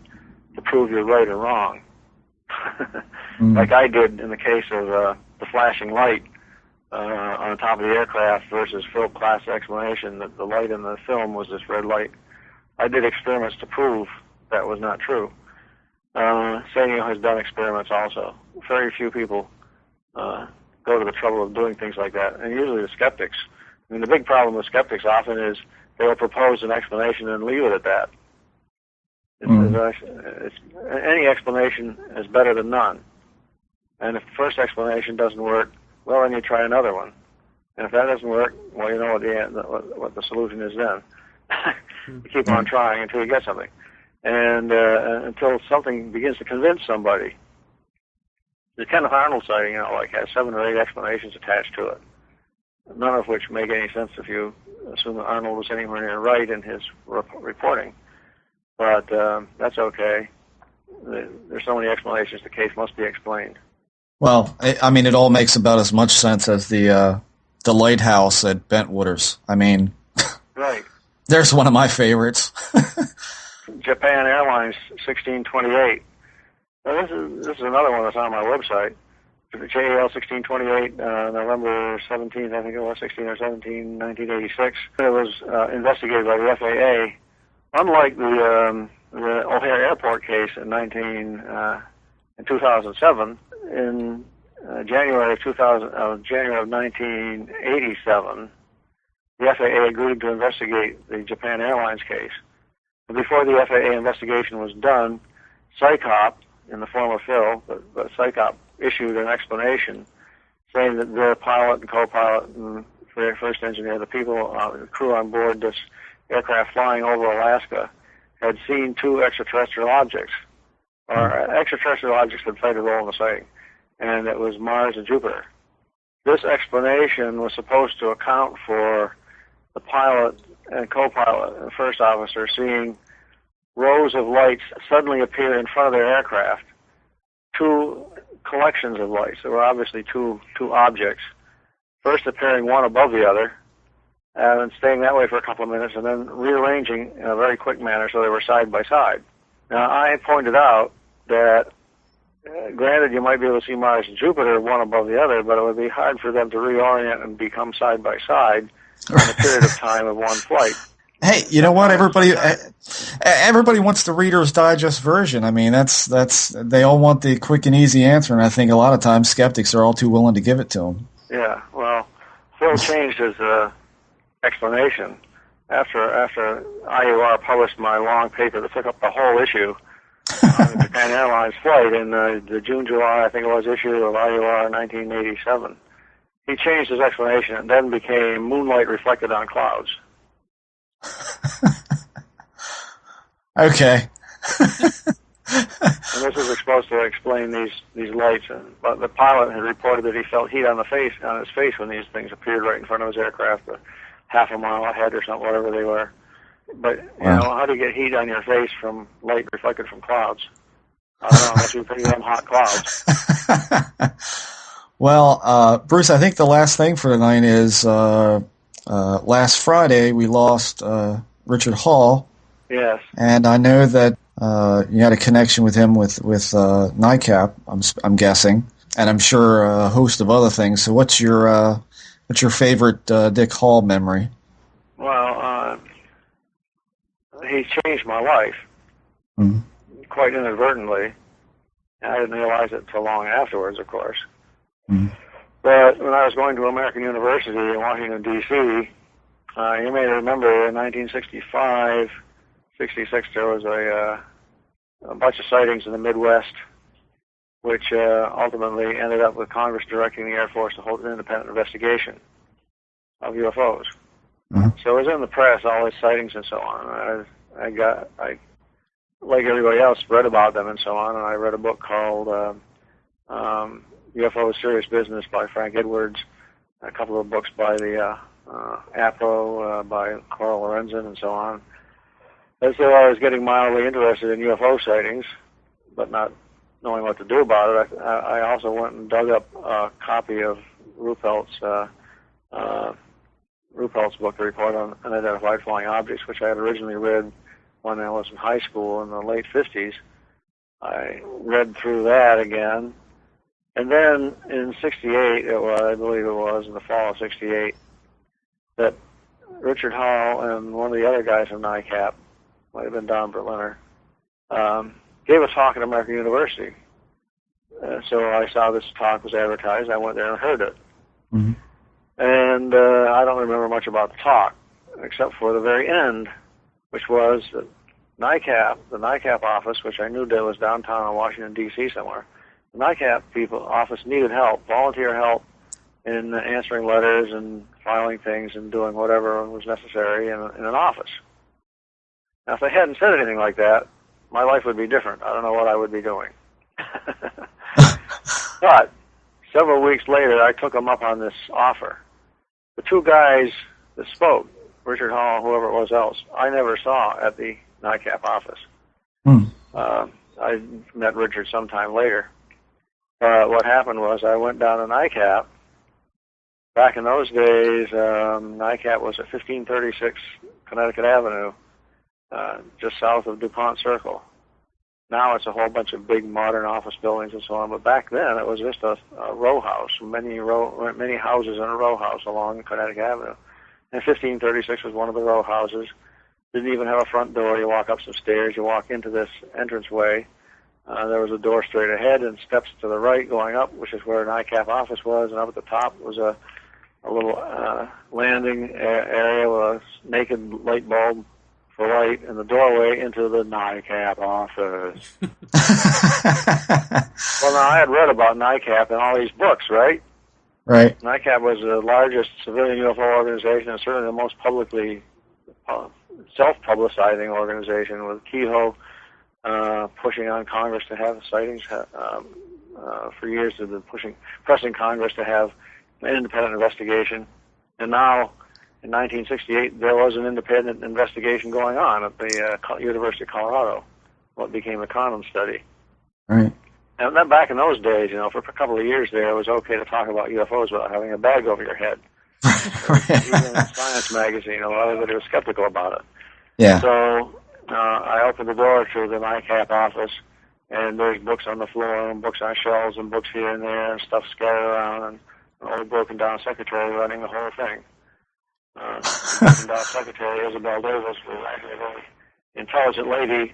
to prove you're right or wrong. Like I did in the case of the flashing light on the top of the aircraft versus Phil Class' explanation that the light in the film was this red light. I did experiments to prove that was not true. Sanio has done experiments also. Very few people go to the trouble of doing things like that, and usually the skeptics. I mean, the big problem with skeptics often is they will propose an explanation and leave it at that. Any explanation is better than none. And if the first explanation doesn't work, well, then you try another one. And if that doesn't work, well, you know what the solution is then. You keep on trying until you get something. And until something begins to convince somebody. The Kenneth Arnold sighting, has 7 or 8 explanations attached to it, none of which make any sense if you assume that Arnold was anywhere near right in his reporting. But that's okay. There's so many explanations, the case must be explained. Well, I mean, it all makes about as much sense as the lighthouse at Bentwooder's. I mean, right. There's one of my favorites. Japan Airlines 1628. Now, this is another one that's on my website. JAL 1628, November 17th, I think it was, 16 or 17, 1986. It was investigated by the FAA. Unlike the O'Hare Airport case in 2007, in January of 1987, the FAA agreed to investigate the Japan Airlines case. But before the FAA investigation was done, NICAP, in the form of Phil, but NICAP issued an explanation saying that the pilot and co-pilot and first engineer, the crew on board this aircraft flying over Alaska, had seen 2 extraterrestrial objects, or extraterrestrial objects that played a role in the sighting, and it was Mars and Jupiter. This explanation was supposed to account for the pilot and co-pilot and first officer seeing rows of lights suddenly appear in front of their aircraft, 2 collections of lights. There were obviously two objects, first appearing one above the other, and staying that way for a couple of minutes, and then rearranging in a very quick manner so they were side by side. Now, I pointed out that, granted, you might be able to see Mars and Jupiter one above the other, but it would be hard for them to reorient and become side by side in a period of time of one flight. Hey, you know what? Everybody wants the Reader's Digest version. I mean, they all want the quick and easy answer, and I think a lot of times skeptics are all too willing to give it to them. Yeah, well, Phil changed his explanation after IUR published my long paper that took up the whole issue on the Japan Airlines flight in the June-July, I think it was, issue of IUR 1987. He changed his explanation and then became moonlight reflected on clouds. Okay. And this was supposed to explain these lights, but the pilot had reported that he felt heat on his face when these things appeared right in front of his aircraft, half a mile ahead or something, whatever they were. But how do you get heat on your face from light reflected from clouds? I don't know. Unless you pretty damn hot clouds. Well, Bruce, I think the last thing for tonight is last Friday we lost Richard Hall. Yes. And I know that you had a connection with him with NICAP, I'm guessing, and I'm sure a host of other things. So what's your favorite Dick Hall memory? Well, he changed my life quite inadvertently. I didn't realize it until long afterwards, of course. But when I was going to American University in Washington, D.C., you may remember in 1965, 66, there was a bunch of sightings in the Midwest, which ultimately ended up with Congress directing the Air Force to hold an independent investigation of UFOs. So it was in the press, all these sightings and so on. I, like everybody else, read about them and so on, and I read a book called UFO Serious Business by Frank Edwards, a couple of books by the APRO, by Carl Lorenzen, and so on. And so I was getting mildly interested in UFO sightings, but not knowing what to do about it. I also went and dug up a copy of Ruppelt's book, The Report on Unidentified Flying Objects, which I had originally read when I was in high school in the late 50s. I read through that again. And then in 68, I believe it was, in the fall of 68, that Richard Hall and one of the other guys from NICAP, might have been Don Berliner, gave a talk at American University. So I saw this talk was advertised. I went there and heard it. Mm-hmm. And I don't remember much about the talk, except for the very end, which was that NICAP, the NICAP office, which I knew there was downtown in Washington, D.C. somewhere, the NICAP office needed help, volunteer help, in answering letters and filing things and doing whatever was necessary in an office. Now, if they hadn't said anything like that, my life would be different. I don't know what I would be doing. But several weeks later, I took them up on this offer. The two guys that spoke, Richard Hall, whoever it was else, I never saw at the NICAP office. I met Richard sometime later. What happened was I went down to NICAP. Back in those days, NICAP was at 1536 Connecticut Avenue, just south of DuPont Circle. Now it's a whole bunch of big modern office buildings and so on, but back then it was just a row house, many houses in a row house along Connecticut Avenue. And 1536 was one of the row houses. Didn't even have a front door. You walk up some stairs, you walk into this entranceway. There was a door straight ahead and steps to the right going up, which is where NICAP office was, and up at the top was a little landing area with a naked light bulb for light in the doorway into the NICAP office. Well, now, I had read about NICAP in all these books, right? Right. NICAP was the largest civilian UFO organization and certainly the most publicly self-publicizing organization, with Kehoe pushing on Congress to have sightings. For years, they've been pressing Congress to have an independent investigation. And now, in 1968, there was an independent investigation going on at the University of Colorado, what became the Condon study. Right. And then back in those days, for a couple of years there, it was okay to talk about UFOs without having a bag over your head. Even in Science magazine, everybody was skeptical about it. Yeah. So I opened the door to the NICAP office, and there's books on the floor and books on shelves and books here and there and stuff scattered around, and an old broken-down secretary running the whole thing. Broken-down secretary Isabel Davis was actually a very intelligent lady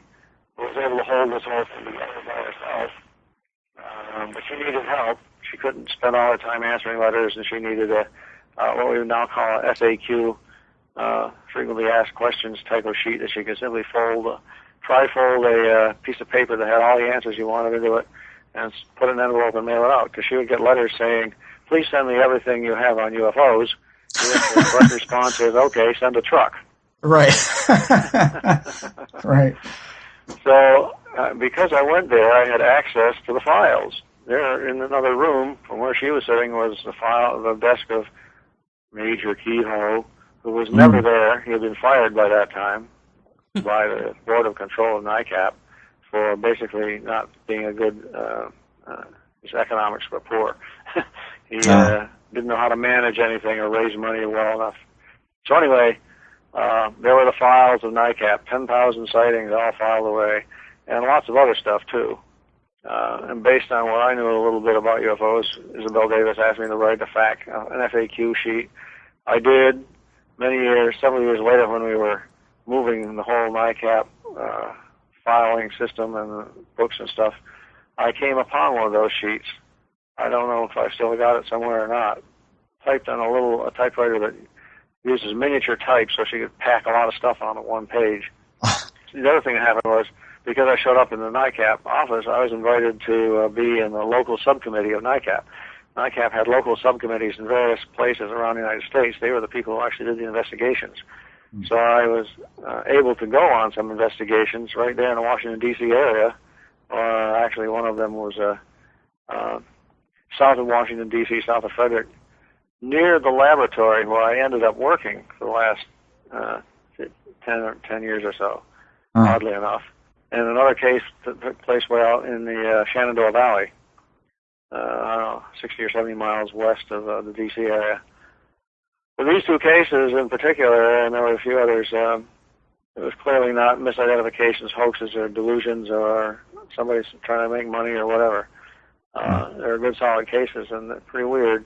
who was able to hold this whole thing together by herself. But she needed help. She couldn't spend all her time answering letters, and she needed what we would now call a FAQ, frequently asked questions type of sheet that she could simply tri-fold a piece of paper that had all the answers you wanted into it, and put an envelope and mail it out, because she would get letters saying, please send me everything you have on UFOs. The first response is, okay, send a truck. Right. Right. So, because I went there, I had access to the files. There, in another room from where she was sitting, was the desk of Major Kehoe, who was never there. He had been fired by that time by the Board of Control of NICAP for basically not being a good, his economics were poor. He didn't know how to manage anything or raise money well enough. So anyway, there were the files of NICAP, 10,000 sightings all filed away, and lots of other stuff too. And based on what I knew a little bit about UFOs, Isabel Davis asked me to write an FAQ sheet. I did. Several years later, when we were moving the whole NICAP filing system and the books and stuff, I came upon one of those sheets. I don't know if I still got it somewhere or not. Typed on a typewriter that uses miniature type so she could pack a lot of stuff on one page. The other thing that happened was, because I showed up in the NICAP office, I was invited to be in the local subcommittee of NICAP. NICAP had local subcommittees in various places around the United States. They were the people who actually did the investigations. So I was able to go on some investigations right there in the Washington, D.C. area. Actually, one of them was south of Washington, D.C., south of Frederick, near the laboratory where I ended up working for the last 10 years or so, oddly enough. And another case that took place way out in the Shenandoah Valley, I don't know, 60 or 70 miles west of the D.C. area. For these two cases in particular, and there were a few others, it was clearly not misidentifications, hoaxes, or delusions, or somebody's trying to make money or whatever. They were good, solid cases, and they're pretty weird.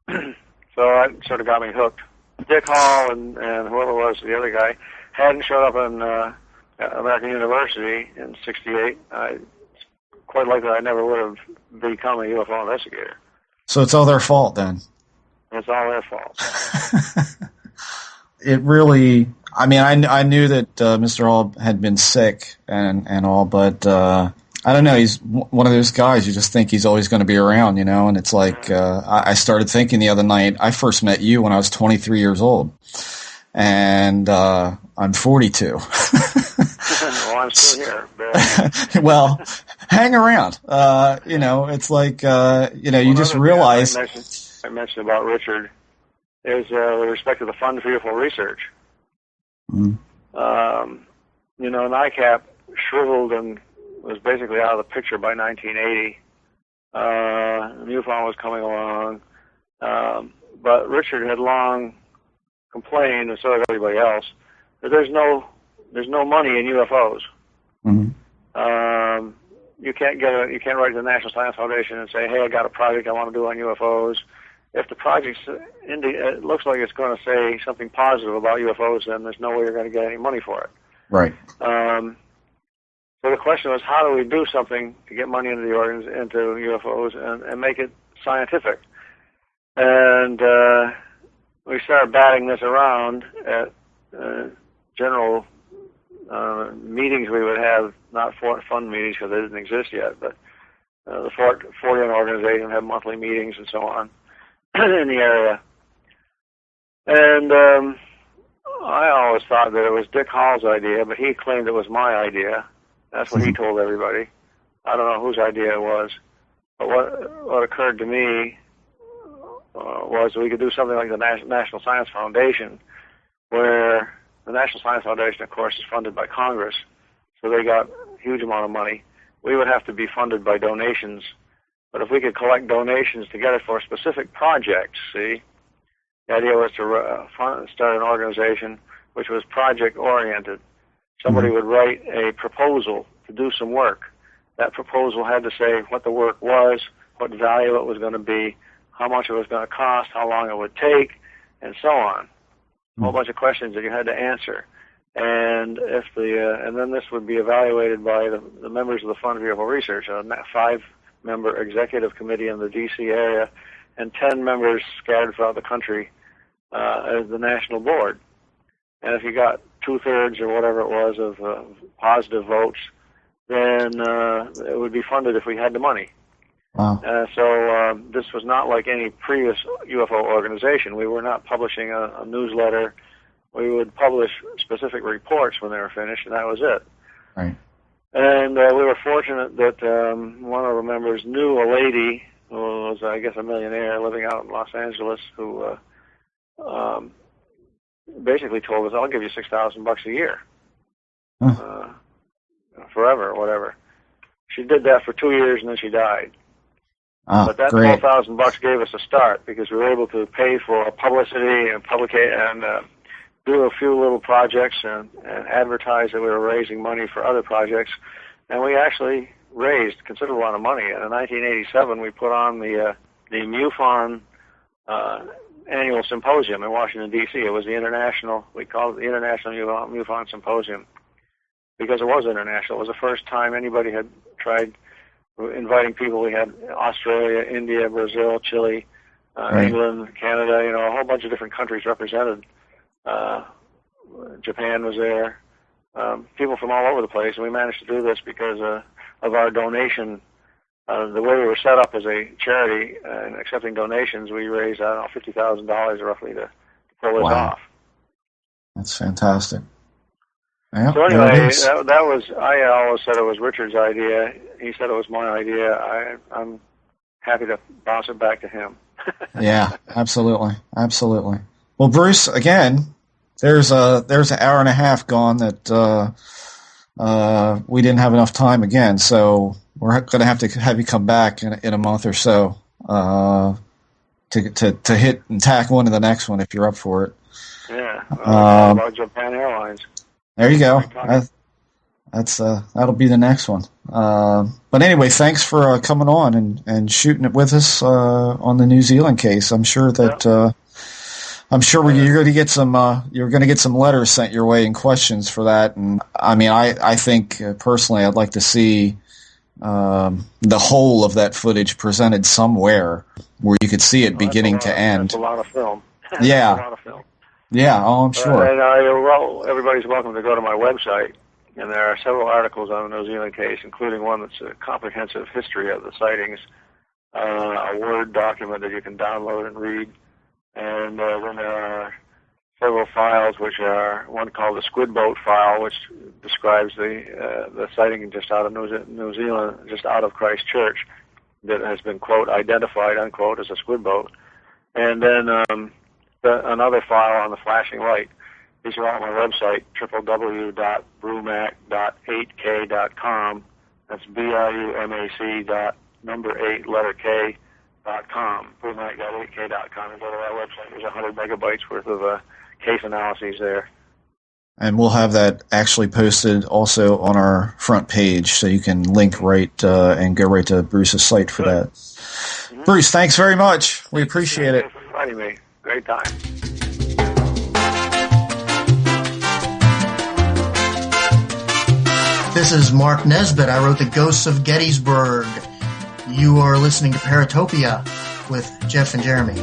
So that sort of got me hooked. Dick Hall and whoever was the other guy hadn't showed up in American University in '68. Quite likely I never would have become a UFO investigator. So it's all their fault then? It's all their fault. It really, I mean, I knew that Mr. Hall had been sick and all, but I don't know, he's one of those guys you just think he's always going to be around, you know, and it's like, I started thinking the other night, I first met you when I was 23 years old, and I'm 42. Well, I'm still here. Well, hang around. You know, it's like, you know, you just realize. I mentioned about Richard is with respect to the Fund for UFO Research. You know, NICAP shriveled and was basically out of the picture by 1980. MUFON was coming along. But Richard had long complained, and so had everybody else, that there's no money in UFOs. Mm-hmm. You can't write to the National Science Foundation and say, hey, I got a project I want to do on UFOs. If the project it looks like it's going to say something positive about UFOs, then there's no way you're going to get any money for it. Right. So the question was, how do we do something to get money into into UFOs and make it scientific? And we started batting this around at general meetings we would have, not fund meetings because they didn't exist yet, but the Fortean organization had monthly meetings and so on in the area. And I always thought that it was Dick Hall's idea, but he claimed it was my idea. That's what he told everybody. I don't know whose idea it was. But what occurred to me was that we could do something like the National Science Foundation, where the National Science Foundation, of course, is funded by Congress, so they got a huge amount of money. We would have to be funded by donations, but if we could collect donations together for specific projects, see, the idea was to start an organization which was project-oriented. Somebody would write a proposal to do some work. That proposal had to say what the work was, what value it was going to be, how much it was going to cost, how long it would take, and so on. A whole bunch of questions that you had to answer. And and then this would be evaluated by the members of the Fund for UFO Research, a 5-member executive committee in the D.C. area, and 10 members scattered throughout the country as the national board. And if you got 2/3 or whatever it was of positive votes, then it would be funded if we had the money. Wow. So this was not like any previous UFO organization. We were not publishing a newsletter. We would publish specific reports when they were finished, and that was it. Right. And we were fortunate that one of our members knew a lady who was, I guess, a millionaire living out in Los Angeles who basically told us, I'll give you $6,000 a year. Forever, or whatever. She did that for 2 years, and then she died. Oh, but that great. $12,000 gave us a start because we were able to pay for publicity and do a few little projects and advertise that we were raising money for other projects. And we actually raised a considerable amount of money. And in 1987, we put on the MUFON annual symposium in Washington, D.C. It was we called it the International MUFON Symposium because it was international. It was the first time anybody had tried inviting people. We had Australia, India, Brazil, Chile, England, Canada, a whole bunch of different countries represented. Japan was there. People from all over the place, and we managed to do this because of our donation. The way we were set up as a charity and accepting donations, we raised, $50,000 roughly to pull this off. That's fantastic. Yep, so anyway, that was, I always said it was Richard's idea. He said it was my idea. I'm happy to bounce it back to him. Yeah, absolutely. Well, Bruce, again, there's an hour and a half gone that we didn't have enough time again, so we're going to have you come back in a month or so to hit and tack one to the next one if you're up for it. Yeah, about Japan Airlines. There you go. That'll be the next one. But anyway, thanks for coming on and shooting it with us on the New Zealand case. I'm sure that you're going to get some letters sent your way and questions for that. And I mean, I think personally, I'd like to see the whole of that footage presented somewhere where you could see it beginning to end. That's a lot of film. Yeah. That's a lot of film. Yeah. Oh, I'm sure. And everybody's welcome to go to my website. And there are several articles on the New Zealand case, including one that's a comprehensive history of the sightings, a Word document that you can download and read. And then there are several files, which are one called the Squid Boat file, which describes the sighting just out of New Zealand, just out of Christchurch, that has been, quote, identified, unquote, as a squid boat. And then another file on the flashing light. These are on my website, www.brumac.8k.com. That's BRUMAC.8k.com. Brumac.8k.com. And go to that website. There's 100 megabytes worth of case analyses there. And we'll have that actually posted also on our front page, so you can link right and go right to Bruce's site for that. Mm-hmm. Bruce, thanks very much. We appreciate it. Thanks for inviting me. Great time. This is Mark Nesbitt. I wrote The Ghosts of Gettysburg. You are listening to Paratopia with Jeff and Jeremy.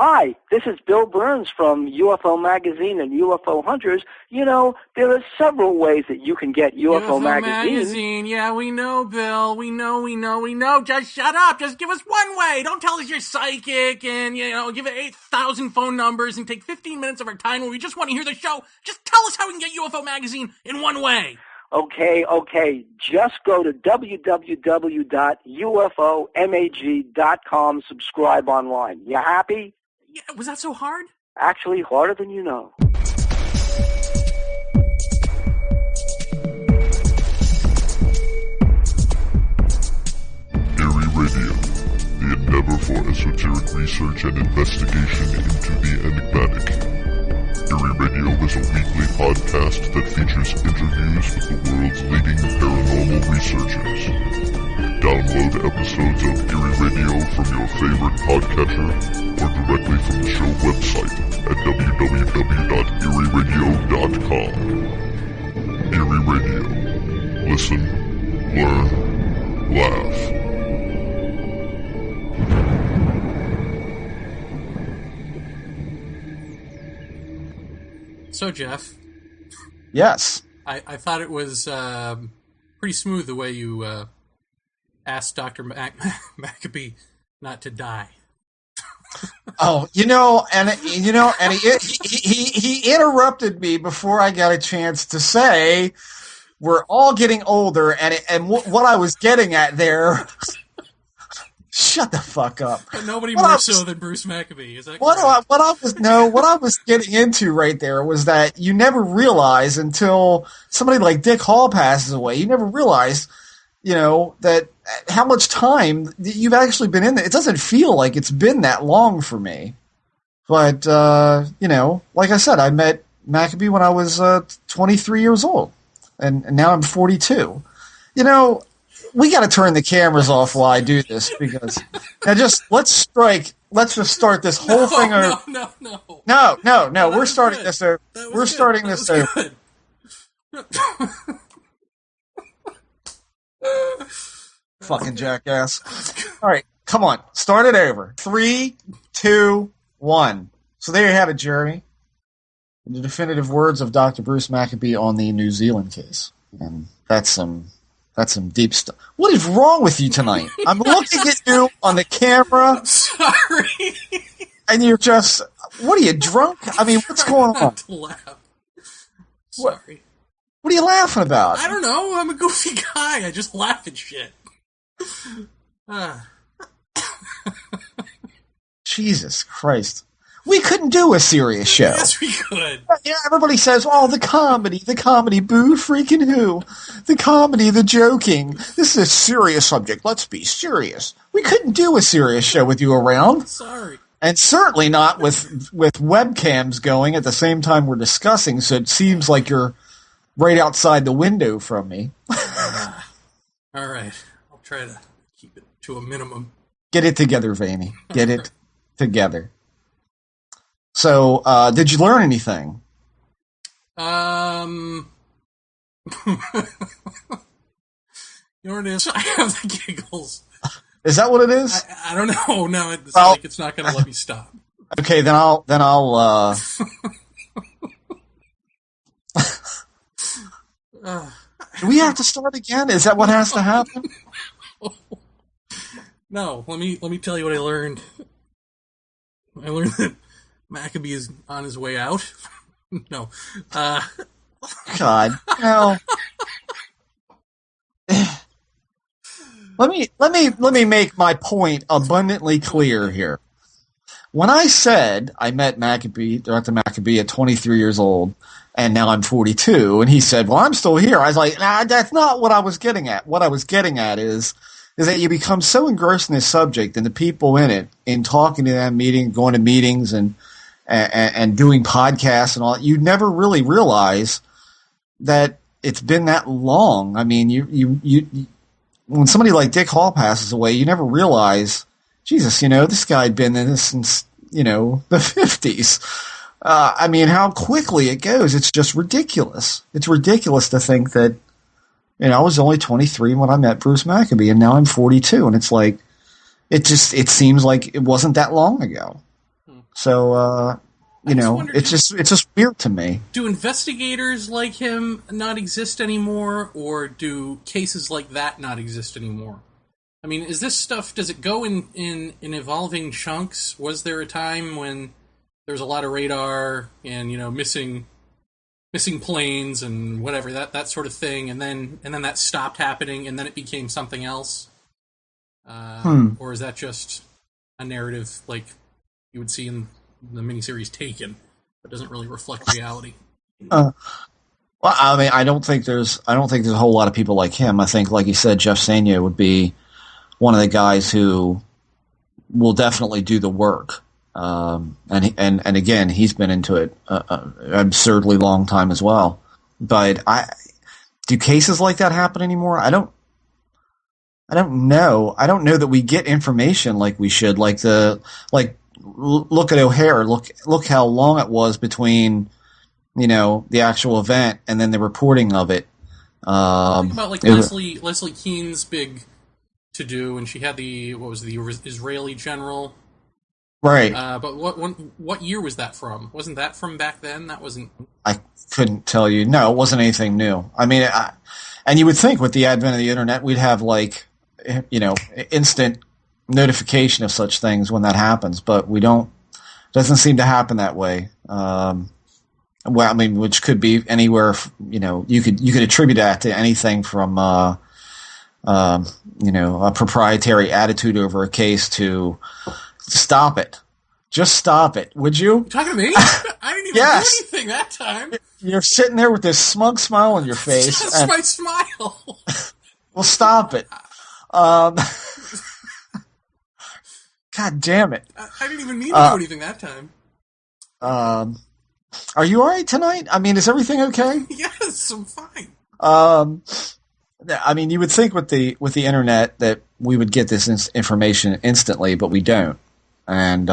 Hi, this is Bill Burns from UFO Magazine and UFO Hunters. You know, there are several ways that you can get UFO Magazine. Yeah, we know, Bill. We know. Just shut up. Just give us one way. Don't tell us you're psychic and, give it 8,000 phone numbers and take 15 minutes of our time when we just want to hear the show. Just tell us how we can get UFO Magazine in one way. Okay. Just go to www.ufomag.com, subscribe online. You happy? Yeah, was that so hard? Actually, harder than you know. Eerie Radio, the endeavor for esoteric research and investigation into the enigmatic. Eerie Radio is a weekly podcast that features interviews with the world's leading paranormal researchers. Download episodes of Eerie Radio from your favorite podcatcher or directly from the show website at www.eerieradio.com. Eerie Radio. Listen, learn, laugh. So, Jeff. Yes. I thought it was pretty smooth the way you asked Dr. Maccabee not to die. Oh, he interrupted me before I got a chance to say we're all getting older, and what I was getting at there. Shut the fuck up. But nobody more so than Bruce Maccabee. Is that what I was getting into right there was that you never realize until somebody like Dick Hall passes away. You never realize, that how much time you've actually been in there. It doesn't feel like it's been that long for me. But, like I said, I met Maccabee when I was 23 years old. And now I'm 42. We got to turn the cameras off while I do this because let's just start this whole thing over. No. We're starting this over. We're starting this over. Fucking jackass. All right, come on. Start it over. 3, 2, 1. So there you have it, Jeremy. The definitive words of Dr. Bruce Maccabee on the New Zealand case. And that's some deep stuff. What is wrong with you tonight? I'm looking at you on the camera. I'm sorry. And you're just, what are you, drunk? I mean, what's going on? Not to laugh. Sorry. What are you laughing about? I don't know. I'm a goofy guy. I just laugh at shit. Jesus Christ. We couldn't do a serious show. Yes, we could. Yeah, everybody says, oh, the comedy, boo freaking who? The comedy, the joking. This is a serious subject. Let's be serious. We couldn't do a serious show with you around. Sorry. And certainly not with webcams going at the same time we're discussing, so it seems like you're right outside the window from me. All right. I'll try to keep it to a minimum. Get it together, Vaeni. Get it together. So, did you learn anything? You know what it is? I have the giggles. Is that what it is? I don't know. No, it's like it's not going to let me stop. Okay, then I'll Do we have to start again? Is that what has to happen? No, let me tell you what I learned. I learned that Maccabee is on his way out. No. God, no. Let me make my point abundantly clear here. When I said I met Dr. Maccabee at 23 years old, and now I'm 42, and he said, well, I'm still here. I was like, nah, that's not what I was getting at. What I was getting at is that you become so engrossed in this subject and the people in it, in talking to them, going to meetings and doing podcasts and all that, you never really realize that it's been that long. I mean, you when somebody like Dick Hall passes away, you never realize, Jesus, this guy had been in this since, the 50s. I mean, how quickly it goes. It's just ridiculous. It's ridiculous to think that, I was only 23 when I met Bruce Maccabee, and now I'm 42, and it's like, it seems like it wasn't that long ago. So, it's just weird to me. Do investigators like him not exist anymore, or do cases like that not exist anymore? I mean, is this stuff, does it go in evolving chunks? Was there a time when there was a lot of radar and, missing planes and whatever, that sort of thing, and then that stopped happening, and then it became something else? Or is that just a narrative like you would see in the miniseries Taken, but doesn't really reflect reality? Well, I mean, I don't think there's a whole lot of people like him. I think, like you said, Jeff Sanya would be one of the guys who will definitely do the work. And again, he's been into it an absurdly long time as well. But do cases like that happen anymore? I don't know. I don't know that we get information like we should. Look at O'Hare. Look how long it was between, the actual event and then the reporting of it. Think about Leslie Kean's big to do, and she had the Israeli general. Right. But what year was that from? Wasn't that from back then? That wasn't. I couldn't tell you. No, it wasn't anything new. I mean, and you would think with the advent of the internet, we'd have instant notification of such things when that happens, but we don't. It doesn't seem to happen that way. Well, I mean, which could be anywhere. You could attribute that to anything from a proprietary attitude over a case to stop it. Just stop it, would you? You talking to me? I didn't even do anything that time. You're sitting there with this smug smile on your face. That's my smile. Well, stop it. God damn it. I didn't even mean to do anything that time. Are you all right tonight? I mean, is everything okay? Yes, I'm fine. I mean, you would think with the internet that we would get this information instantly, but we don't. And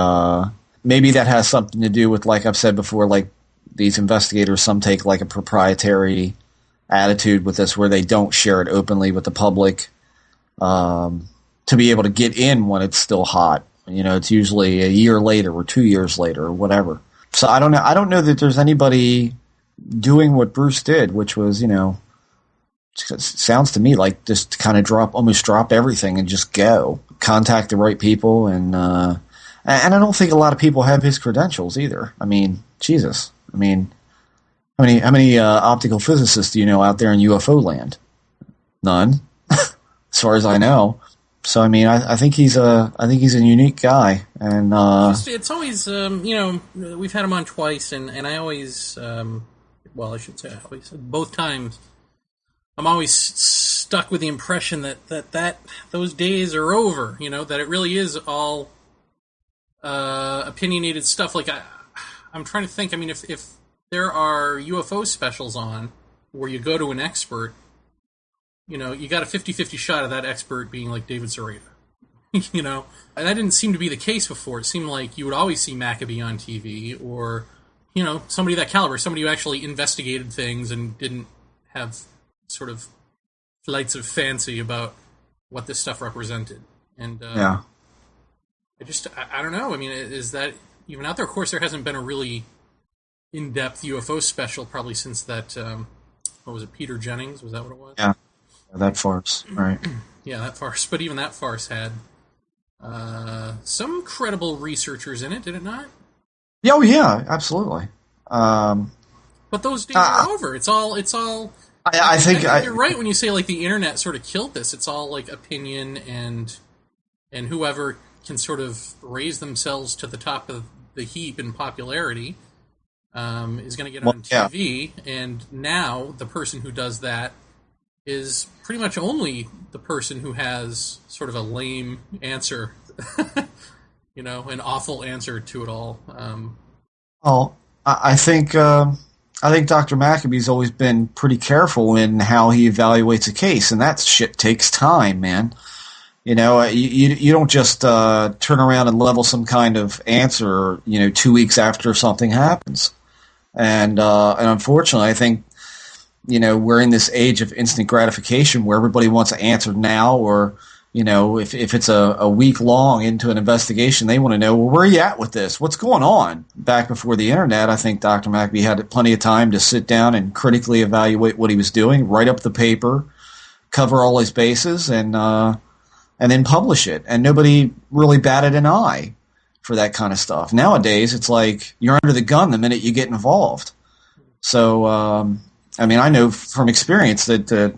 maybe that has something to do with, like I've said before, like these investigators, some take like a proprietary attitude with this where they don't share it openly with the public to be able to get in when it's still hot. It's usually a year later or 2 years later or whatever. So I don't know. I don't know that there's anybody doing what Bruce did, which was, sounds to me like just kind of almost drop everything and just go. Contact the right people, and I don't think a lot of people have his credentials either. I mean, Jesus. I mean, how many optical physicists do you know out there in UFO land? None, as far as I know. So I mean, I think he's a unique guy, and it's always we've had him on twice, and I always I should say always, both times I'm always stuck with the impression that those days are over. That it really is all opinionated stuff. Like I'm trying to think. I mean, if there are UFO specials on where you go to an expert, you got a 50-50 shot of that expert being like David Sereda. And that didn't seem to be the case before. It seemed like you would always see Maccabee on TV, or somebody of that caliber, somebody who actually investigated things and didn't have sort of flights of fancy about what this stuff represented. And I don't know. I mean, is that even out there? Of course, there hasn't been a really in-depth UFO special probably since that, what was it, Peter Jennings? Was that what it was? Yeah, that farce, right. Yeah, that farce. But even that farce had some credible researchers in it, did it not? Oh, yeah, absolutely. But those days are over. It's all. I think you're right when you say like the internet sort of killed this. It's all like opinion and whoever can sort of raise themselves to the top of the heap in popularity is going to get on TV. Yeah. And now the person who does that is pretty much only the person who has sort of a lame answer, an awful answer to it all. I think Dr. Maccabee's always been pretty careful in how he evaluates a case, and that shit takes time, man. You don't just turn around and level some kind of answer, 2 weeks after something happens. And unfortunately, I think, we're in this age of instant gratification where everybody wants an answer now, or, if it's a week long into an investigation, they want to know, well, where are you at with this? What's going on? Back before the internet, I think Dr. Maccabee had plenty of time to sit down and critically evaluate what he was doing, write up the paper, cover all his bases, and then publish it. And nobody really batted an eye for that kind of stuff. Nowadays, it's like you're under the gun the minute you get involved. So, I know from experience that,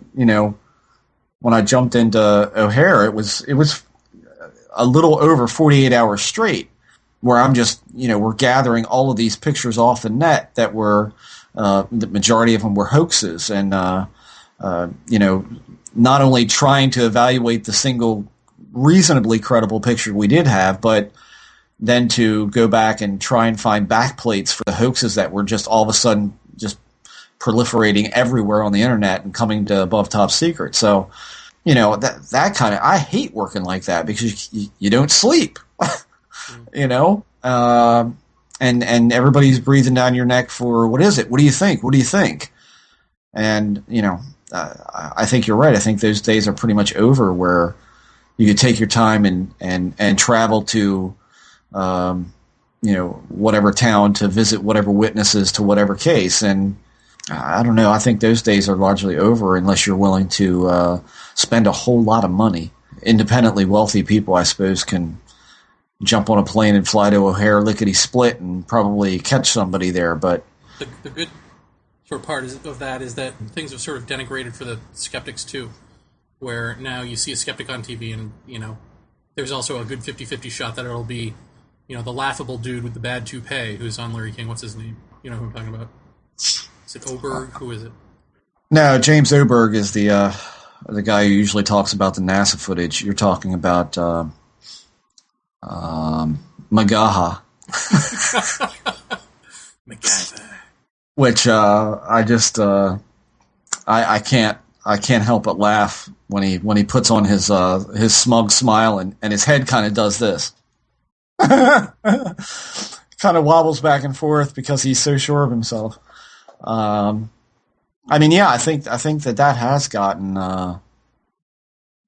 when I jumped into O'Hare, it was a little over 48 hours straight where I'm just, we're gathering all of these pictures off the net that were, the majority of them were hoaxes, and, not only trying to evaluate the single reasonably credible picture we did have, but then to go back and try and find backplates for the hoaxes that were just all of a sudden just proliferating everywhere on the internet and coming to above top secret. So, that kind of, I hate working like that because you don't sleep, and everybody's breathing down your neck for, what is it? What do you think? What do you think? And, I think you're right. I think those days are pretty much over where you could take your time and travel to, whatever town to visit whatever witnesses to whatever case. And I don't know. I think those days are largely over unless you're willing to spend a whole lot of money. Independently wealthy people, I suppose, can jump on a plane and fly to O'Hare lickety-split and probably catch somebody there. But the good sort of part of that is that things have sort of denigrated for the skeptics too, where now you see a skeptic on TV and, there's also a good 50-50 shot that it'll be, the laughable dude with the bad toupee who's on Larry King. What's his name? You know who I'm talking about? Is it Oberg? Who is it? No, James Oberg is the guy who usually talks about the NASA footage. You're talking about Magaha. MacGyver. Which I just I can't help but laugh when he puts on his smug smile and his head kind of does this. Kind of wobbles back and forth because he's so sure of himself. I think that has gotten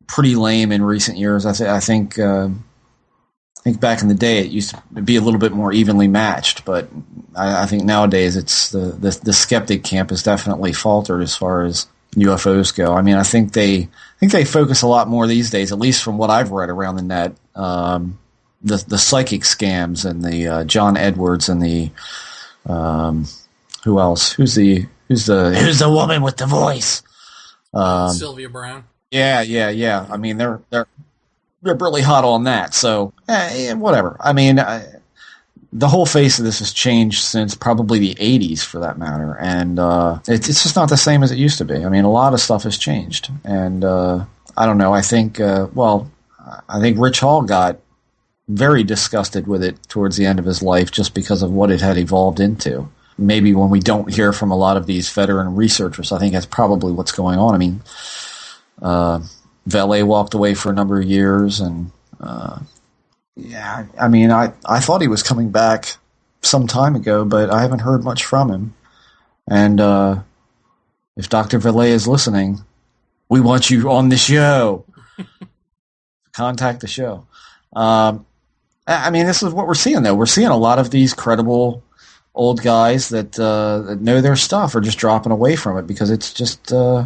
pretty lame in recent years. I think back in the day it used to be a little bit more evenly matched, but I think nowadays it's the skeptic camp has definitely faltered as far as UFOs go. I think they focus a lot more these days, at least from what I've read around the net. The psychic scams and the John Edwards and the who else? Who's the woman with the voice? Sylvia Brown. Yeah. They're really hot on that. So, whatever. I mean, the whole face of this has changed since probably the 80s, for that matter. And it's just not the same as it used to be. I mean, a lot of stuff has changed. And I don't know. I think, I think Rich Hall got very disgusted with it towards the end of his life just because of what it had evolved into. Maybe when we don't hear from a lot of these veteran researchers, I think that's probably what's going on. I mean, Valet walked away for a number of years, and yeah, I mean, I thought he was coming back some time ago, but I haven't heard much from him. And if Dr. Valet is listening, we want you on the show. Contact the show. I mean, this is what we're seeing, though. We're seeing a lot of these credible old guys that know their stuff are just dropping away from it because it's just, it's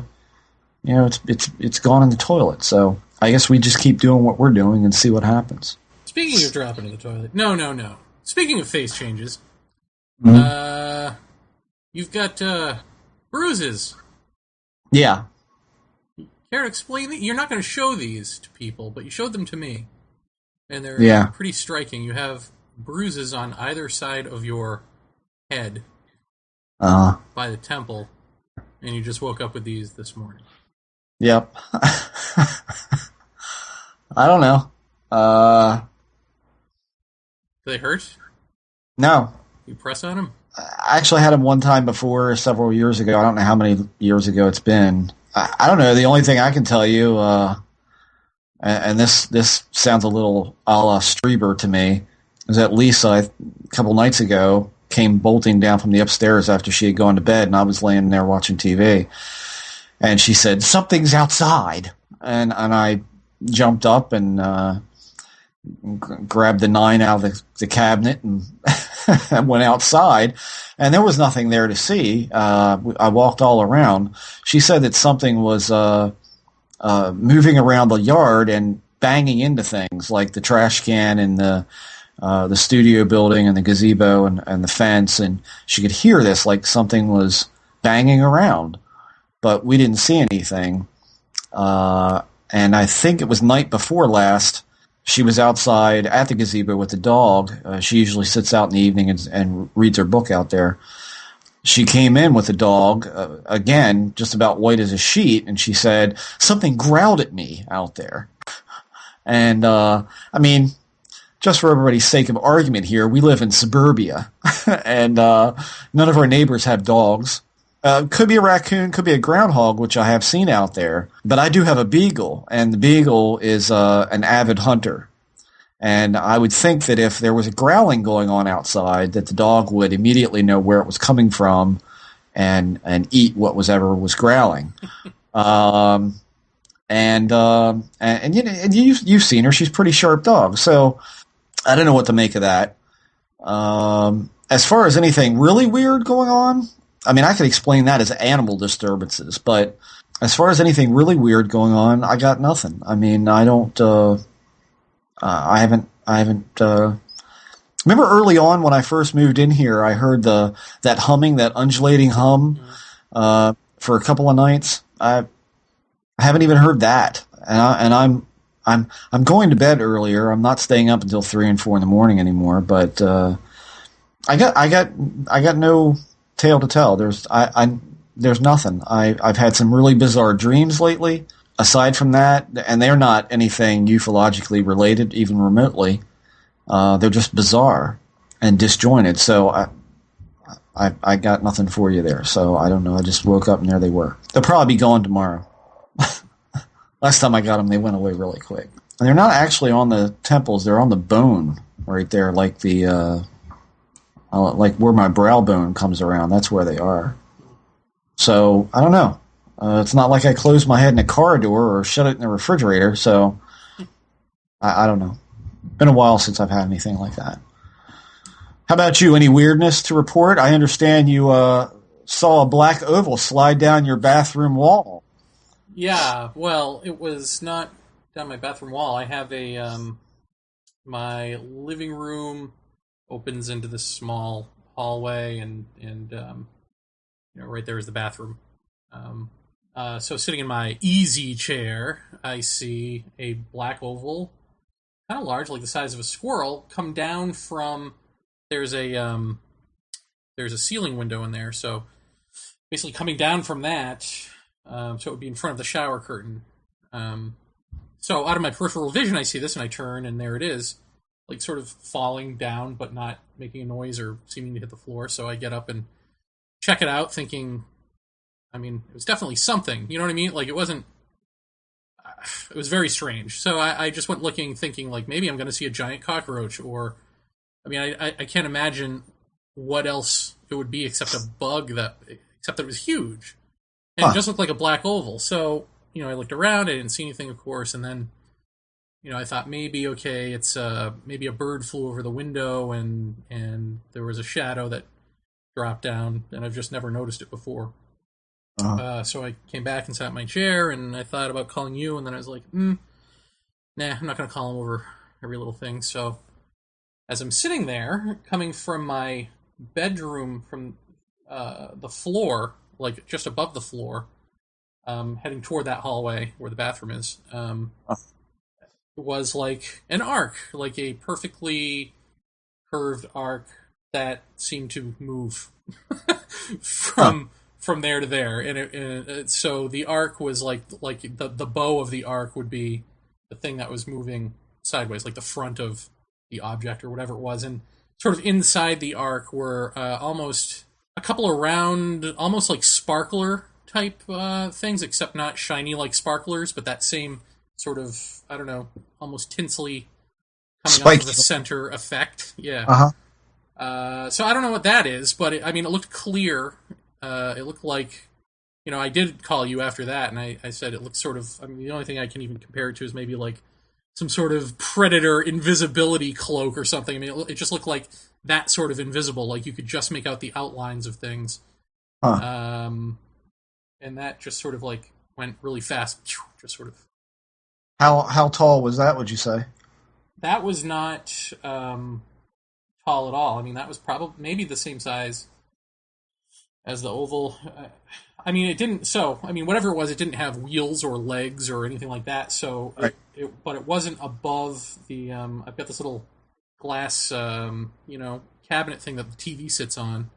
gone in the toilet. So I guess we just keep doing what we're doing and see what happens. Speaking of dropping in the toilet, no. Speaking of face changes, you've got bruises. Yeah. Care to explain? You're not going to show these to people, but you showed them to me. And they're pretty striking. You have bruises on either side of your head by the temple, and you just woke up with these this morning. Yep. I don't know. Do they hurt? No. You press on them? I actually had them one time before, several years ago. I don't know how many years ago it's been. I don't know. The only thing I can tell you, and this sounds a little a la Strieber to me, is that Lisa, a couple nights ago, came bolting down from the upstairs after she had gone to bed, and I was laying there watching TV. And she said, "Something's outside." And I jumped up and grabbed the 9 out of the cabinet and went outside. And there was nothing there to see. I walked all around. She said that something was moving around the yard and banging into things like the trash can and the studio building and the gazebo and the fence. And she could hear this like something was banging around. But we didn't see anything. And I think it was night before last, she was outside at the gazebo with the dog. She usually sits out in the evening and reads her book out there. She came in with the dog, again, just about white as a sheet, and she said, "Something growled at me out there." And, I mean, just for everybody's sake of argument here, we live in suburbia, and none of our neighbors have dogs. Could be a raccoon, could be a groundhog, which I have seen out there. But I do have a beagle, and the beagle is an avid hunter. And I would think that if there was a growling going on outside, that the dog would immediately know where it was coming from and eat what was ever was growling. And you've seen her; she's a pretty sharp dog. So I don't know what to make of that. As far as anything really weird going on, I mean, I could explain that as animal disturbances, but as far as anything really weird going on, I got nothing. I mean, I don't, I haven't, remember early on when I first moved in here, I heard that humming, that undulating hum, for a couple of nights. I haven't even heard that. And I'm going to bed earlier. I'm not staying up until 3 and 4 in the morning anymore, but, I got no tale to tell. There's nothing. I've had some really bizarre dreams lately. Aside from that, and they're not anything ufologically related, even remotely. They're just bizarre and disjointed. So I got nothing for you there. So I don't know. I just woke up and there they were. They'll probably be gone tomorrow. Last time I got them, they went away really quick. And they're not actually on the temples. They're on the bone right there, like like where my brow bone comes around. That's where they are. So, I don't know. It's not like I closed my head in a car door or shut it in the refrigerator, so I don't know. Been a while since I've had anything like that. How about you? Any weirdness to report? I understand you saw a black oval slide down your bathroom wall. Yeah, well, it was not down my bathroom wall. I have my living room opens into this small hallway, and right there is the bathroom. So sitting in my easy chair, I see a black oval kind of large, like the size of a squirrel, come down from. There's a ceiling window in there, so basically coming down from that, so it would be in front of the shower curtain. So out of my peripheral vision, I see this, and I turn, and there it is, like sort of falling down, but not making a noise or seeming to hit the floor. So I get up and check it out, thinking, I mean, it was definitely something. You know what I mean? Like, it wasn't. It was very strange. So I just went looking, thinking, like, maybe I'm going to see a giant cockroach, or, I mean, I can't imagine what else it would be except a bug except that it was huge. And it just looked like a black oval. So, I looked around, I didn't see anything, of course, and then, I thought maybe, okay, it's maybe a bird flew over the window and there was a shadow that dropped down, and I've just never noticed it before. So I came back and sat in my chair, and I thought about calling you, and then I was like, nah, I'm not going to call him over every little thing. So as I'm sitting there, coming from my bedroom from the floor, like just above the floor, heading toward that hallway where the bathroom is, was like an arc, like a perfectly curved arc that seemed to move from there to there, and so the arc was like the bow of the arc would be the thing that was moving sideways, like the front of the object or whatever it was, and sort of inside the arc were almost a couple of round, almost like sparkler type things, except not shiny like sparklers, but that same sort of, I don't know, almost tinsely coming off of the center effect. Yeah. So I don't know what that is, but it looked clear. It looked like, I did call you after that, and I said it looked sort of, the only thing I can even compare it to is maybe like some sort of predator invisibility cloak or something. It just looked like that sort of invisible, like you could just make out the outlines of things. And that just sort of like went really fast, just sort of. How tall was that, would you say? That was not tall at all. That was probably maybe the same size as the oval. It didn't. So, whatever it was, it didn't have wheels or legs or anything like that. So, right. But it wasn't above the. I've got this little glass, cabinet thing that the TV sits on,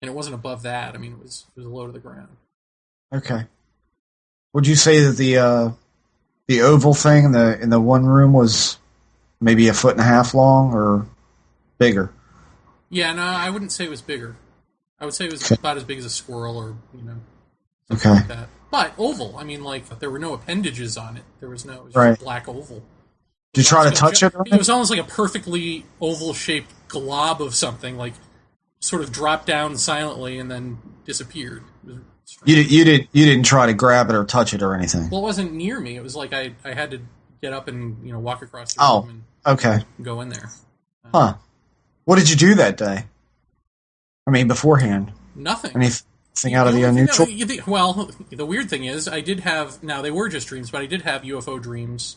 and it wasn't above that. It was low to the ground. Okay. Would you say that the oval thing in the one room was maybe 1.5 feet long or bigger? Yeah, no, I wouldn't say it was bigger. I would say it was about as big as a squirrel or, something like that. But oval, there were no appendages on it. There was no, it was just a black oval. Did you try to touch it? It was almost like a perfectly oval-shaped glob of something, like sort of dropped down silently and then disappeared. You didn't try to grab it or touch it or anything? Well, it wasn't near me. It was like I had to get up and walk across the room and go in there. What did you do that day? Beforehand? Nothing. Anything out of the unusual? Well, the weird thing is, I did have, now they were just dreams, but I did have UFO dreams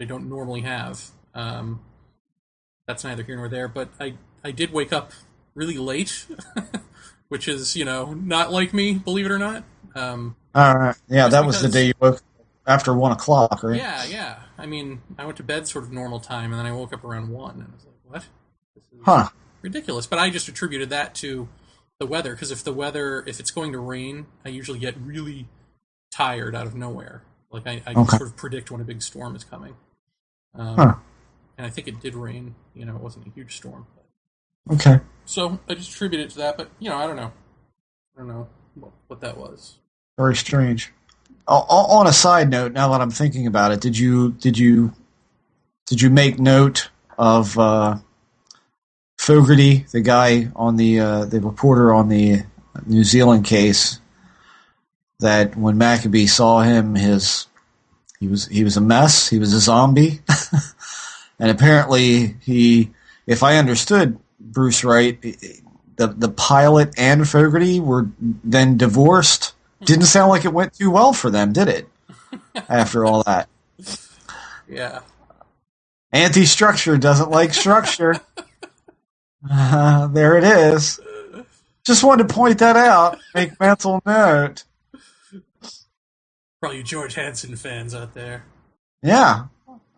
I don't normally have. That's neither here nor there, but I did wake up really late, which is, not like me, believe it or not. Yeah, that was the day you woke up after 1 o'clock, right? Yeah. I went to bed sort of normal time, and then I woke up around 1, and I was like, what? This is ridiculous. But I just attributed that to the weather, because if it's going to rain, I usually get really tired out of nowhere. Like, I can sort of predict when a big storm is coming. And I think it did rain. It wasn't a huge storm. Okay. So I just attribute it to that, but, I don't know. I don't know what that was. Very strange. On a side note, now that I'm thinking about it, did you make note of Fogarty, the guy on the reporter on the New Zealand case, that when Maccabee saw him, he was a mess. He was a zombie, and apparently if I understood Bruce right, the pilot and Fogarty were then divorced. Didn't sound like it went too well for them, did it? After all that. Yeah. Anti-structure doesn't like structure. There it is. Just wanted to point that out. Make mental note. For all you George Hansen fans out there. Yeah.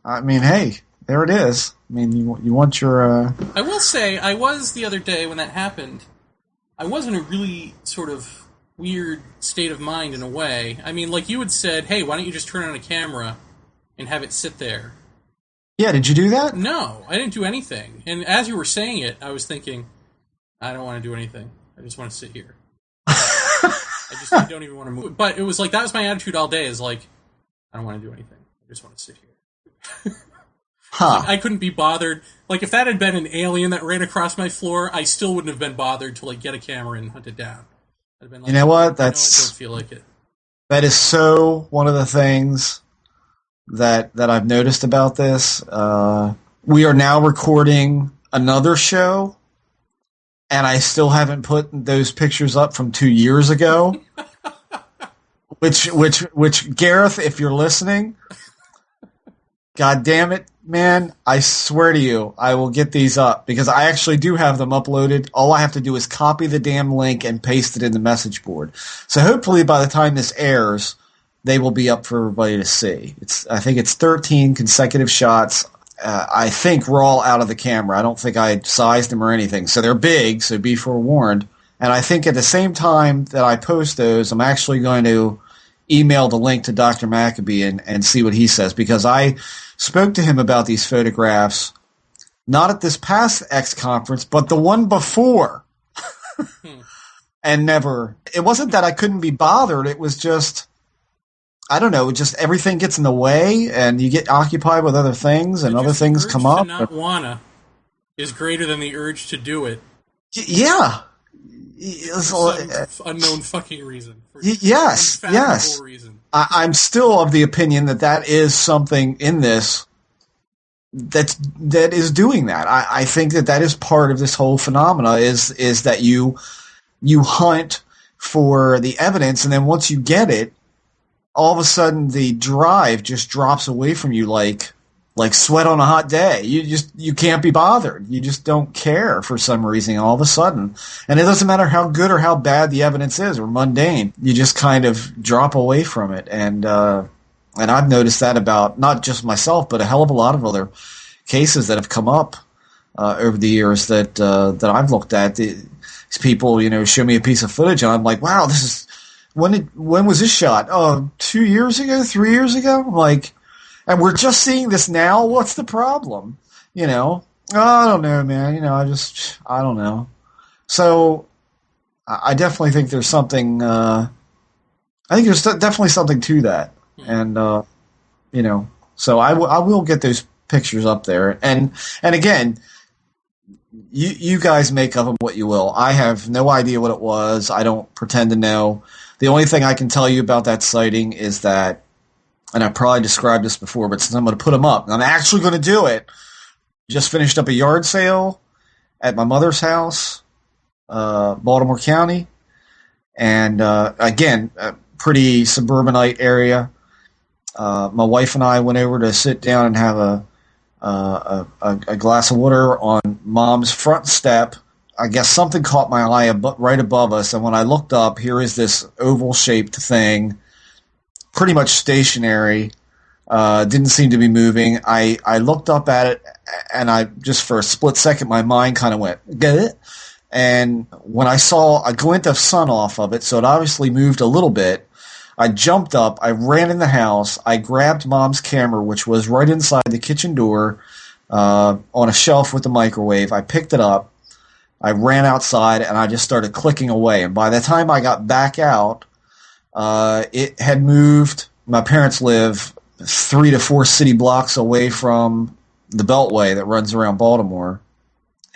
Hey, there it is. I mean, you want your... I will say, I was the other day when that happened, I was in a really sort of weird state of mind in a way. I mean, like you had said, hey, why don't you just turn on a camera and have it sit there? Yeah, did you do that? No, I didn't do anything. And as you were saying it, I was thinking, I don't want to do anything. I just want to sit here. I don't even want to move. But it was like, that was my attitude all day, is like, I don't want to do anything. I just want to sit here. Like, I couldn't be bothered. Like, if that had been an alien that ran across my floor, I still wouldn't have been bothered to, like, get a camera and hunt it down. I'd have been like, you know what? I don't feel like it. That is so one of the things that I've noticed about this. We are now recording another show, and I still haven't put those pictures up from 2 years ago. which Gareth, if you're listening, God damn it, man, I swear to you, I will get these up, because I actually do have them uploaded. All I have to do is copy the damn link and paste it in the message board. So hopefully by the time this airs, they will be up for everybody to see. I think it's 13 consecutive shots. I think raw out of the camera. I don't think I sized them or anything. So they're big, so be forewarned. And I think at the same time that I post those, I'm actually going to email the link to Dr. Maccabee and see what he says, because I spoke to him about these photographs, not at this past X conference, but the one before. And never. It wasn't that I couldn't be bothered. It was just, I don't know, just everything gets in the way, and you get occupied with other things, and other things come up. The urge to not wanna is greater than the urge to do it. Yeah. For some unknown fucking reason. Yes. Reason. I'm still of the opinion that is something in this that is doing that. I think that is part of this whole phenomena is that you hunt for the evidence, and then once you get it, all of a sudden the drive just drops away from you like sweat on a hot day. You can't be bothered. You just don't care for some reason all of a sudden. And it doesn't matter how good or how bad the evidence is or mundane. You just kind of drop away from it. And I've noticed that about not just myself, but a hell of a lot of other cases that have come up over the years that I've looked at. These people, show me a piece of footage, and I'm like, wow, this is when was this shot? Oh, 2 years ago, 3 years ago? I'm like, and we're just seeing this now? What's the problem? Oh, I don't know, man. I don't know. So I definitely think there's something, I think there's definitely something to that. And, so I will get those pictures up there. And again, you guys make of them what you will. I have no idea what it was. I don't pretend to know. The only thing I can tell you about that sighting is that, and I probably described this before, but since I'm going to put them up, and I'm actually going to do it, just finished up a yard sale at my mother's house, Baltimore County, and again, a pretty suburbanite area. My wife and I went over to sit down and have a glass of water on Mom's front step. I guess something caught my eye right above us, and when I looked up, here is this oval-shaped thing, pretty much stationary, didn't seem to be moving. I looked up at it, and I just for a split second, my mind kind of went, get it? And when I saw a glint of sun off of it, so it obviously moved a little bit, I jumped up, I ran in the house, I grabbed Mom's camera, which was right inside the kitchen door, on a shelf with the microwave. I picked it up, I ran outside, and I just started clicking away. And by the time I got back out, it had moved. My parents live 3 to 4 city blocks away from the Beltway that runs around Baltimore.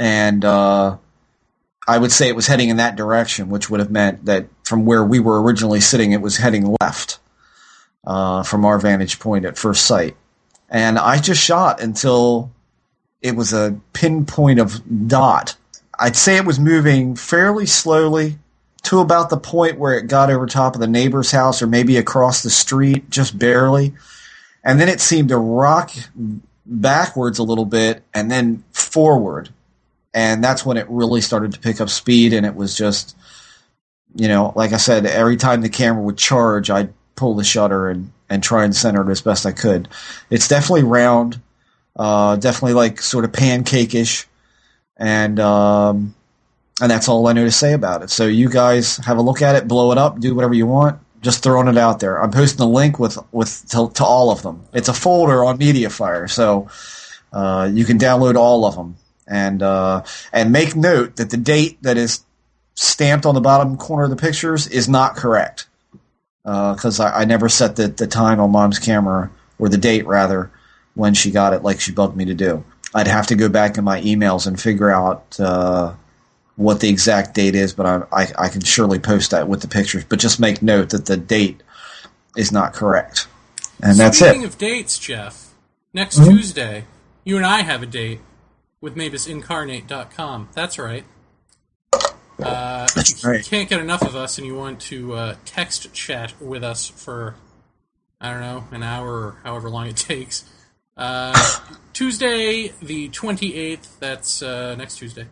And I would say it was heading in that direction, which would have meant that from where we were originally sitting, it was heading left from our vantage point at first sight. And I just shot until it was a pinpoint of dot. I'd say it was moving fairly slowly to about the point where it got over top of the neighbor's house or maybe across the street, just barely. And then it seemed to rock backwards a little bit and then forward. And that's when it really started to pick up speed, and it was just, like I said, every time the camera would charge, I'd pull the shutter and try and center it as best I could. It's definitely round. Definitely like sort of pancake-ish. And that's all I know to say about it. So you guys have a look at it, blow it up, do whatever you want. Just throwing it out there. I'm posting a link to all of them. It's a folder on MediaFire, so you can download all of them. And make note that the date that is stamped on the bottom corner of the pictures is not correct, because I never set the time on Mom's camera, or the date rather, when she got it, like she bugged me to do. I'd have to go back in my emails and figure out what the exact date is, but I can surely post that with the pictures. But just make note that the date is not correct. And that's it. Speaking of dates, Jeff, next Tuesday, you and I have a date with MabusIncarnate.com. That's right. If you can't get enough of us and you want to text chat with us for, I don't know, an hour or however long it takes, Tuesday the 28th, that's next Tuesday,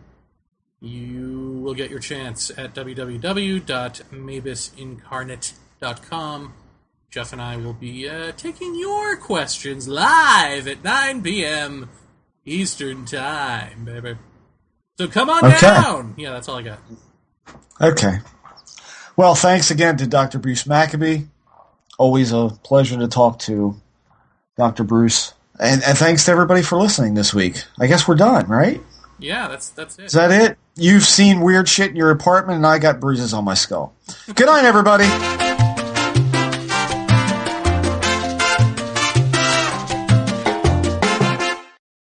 you will get your chance at www.mabusincarnate.com. Jeff and I will be taking your questions live at 9 p.m. Eastern Time, baby. So come on down! Yeah, that's all I got. Okay. Well, thanks again to Dr. Bruce Maccabee. Always a pleasure to talk to Dr. Bruce. And thanks to everybody for listening this week. I guess we're done, right? Yeah, that's it. Is that it? You've seen weird shit in your apartment, and I got bruises on my skull. Good night, everybody.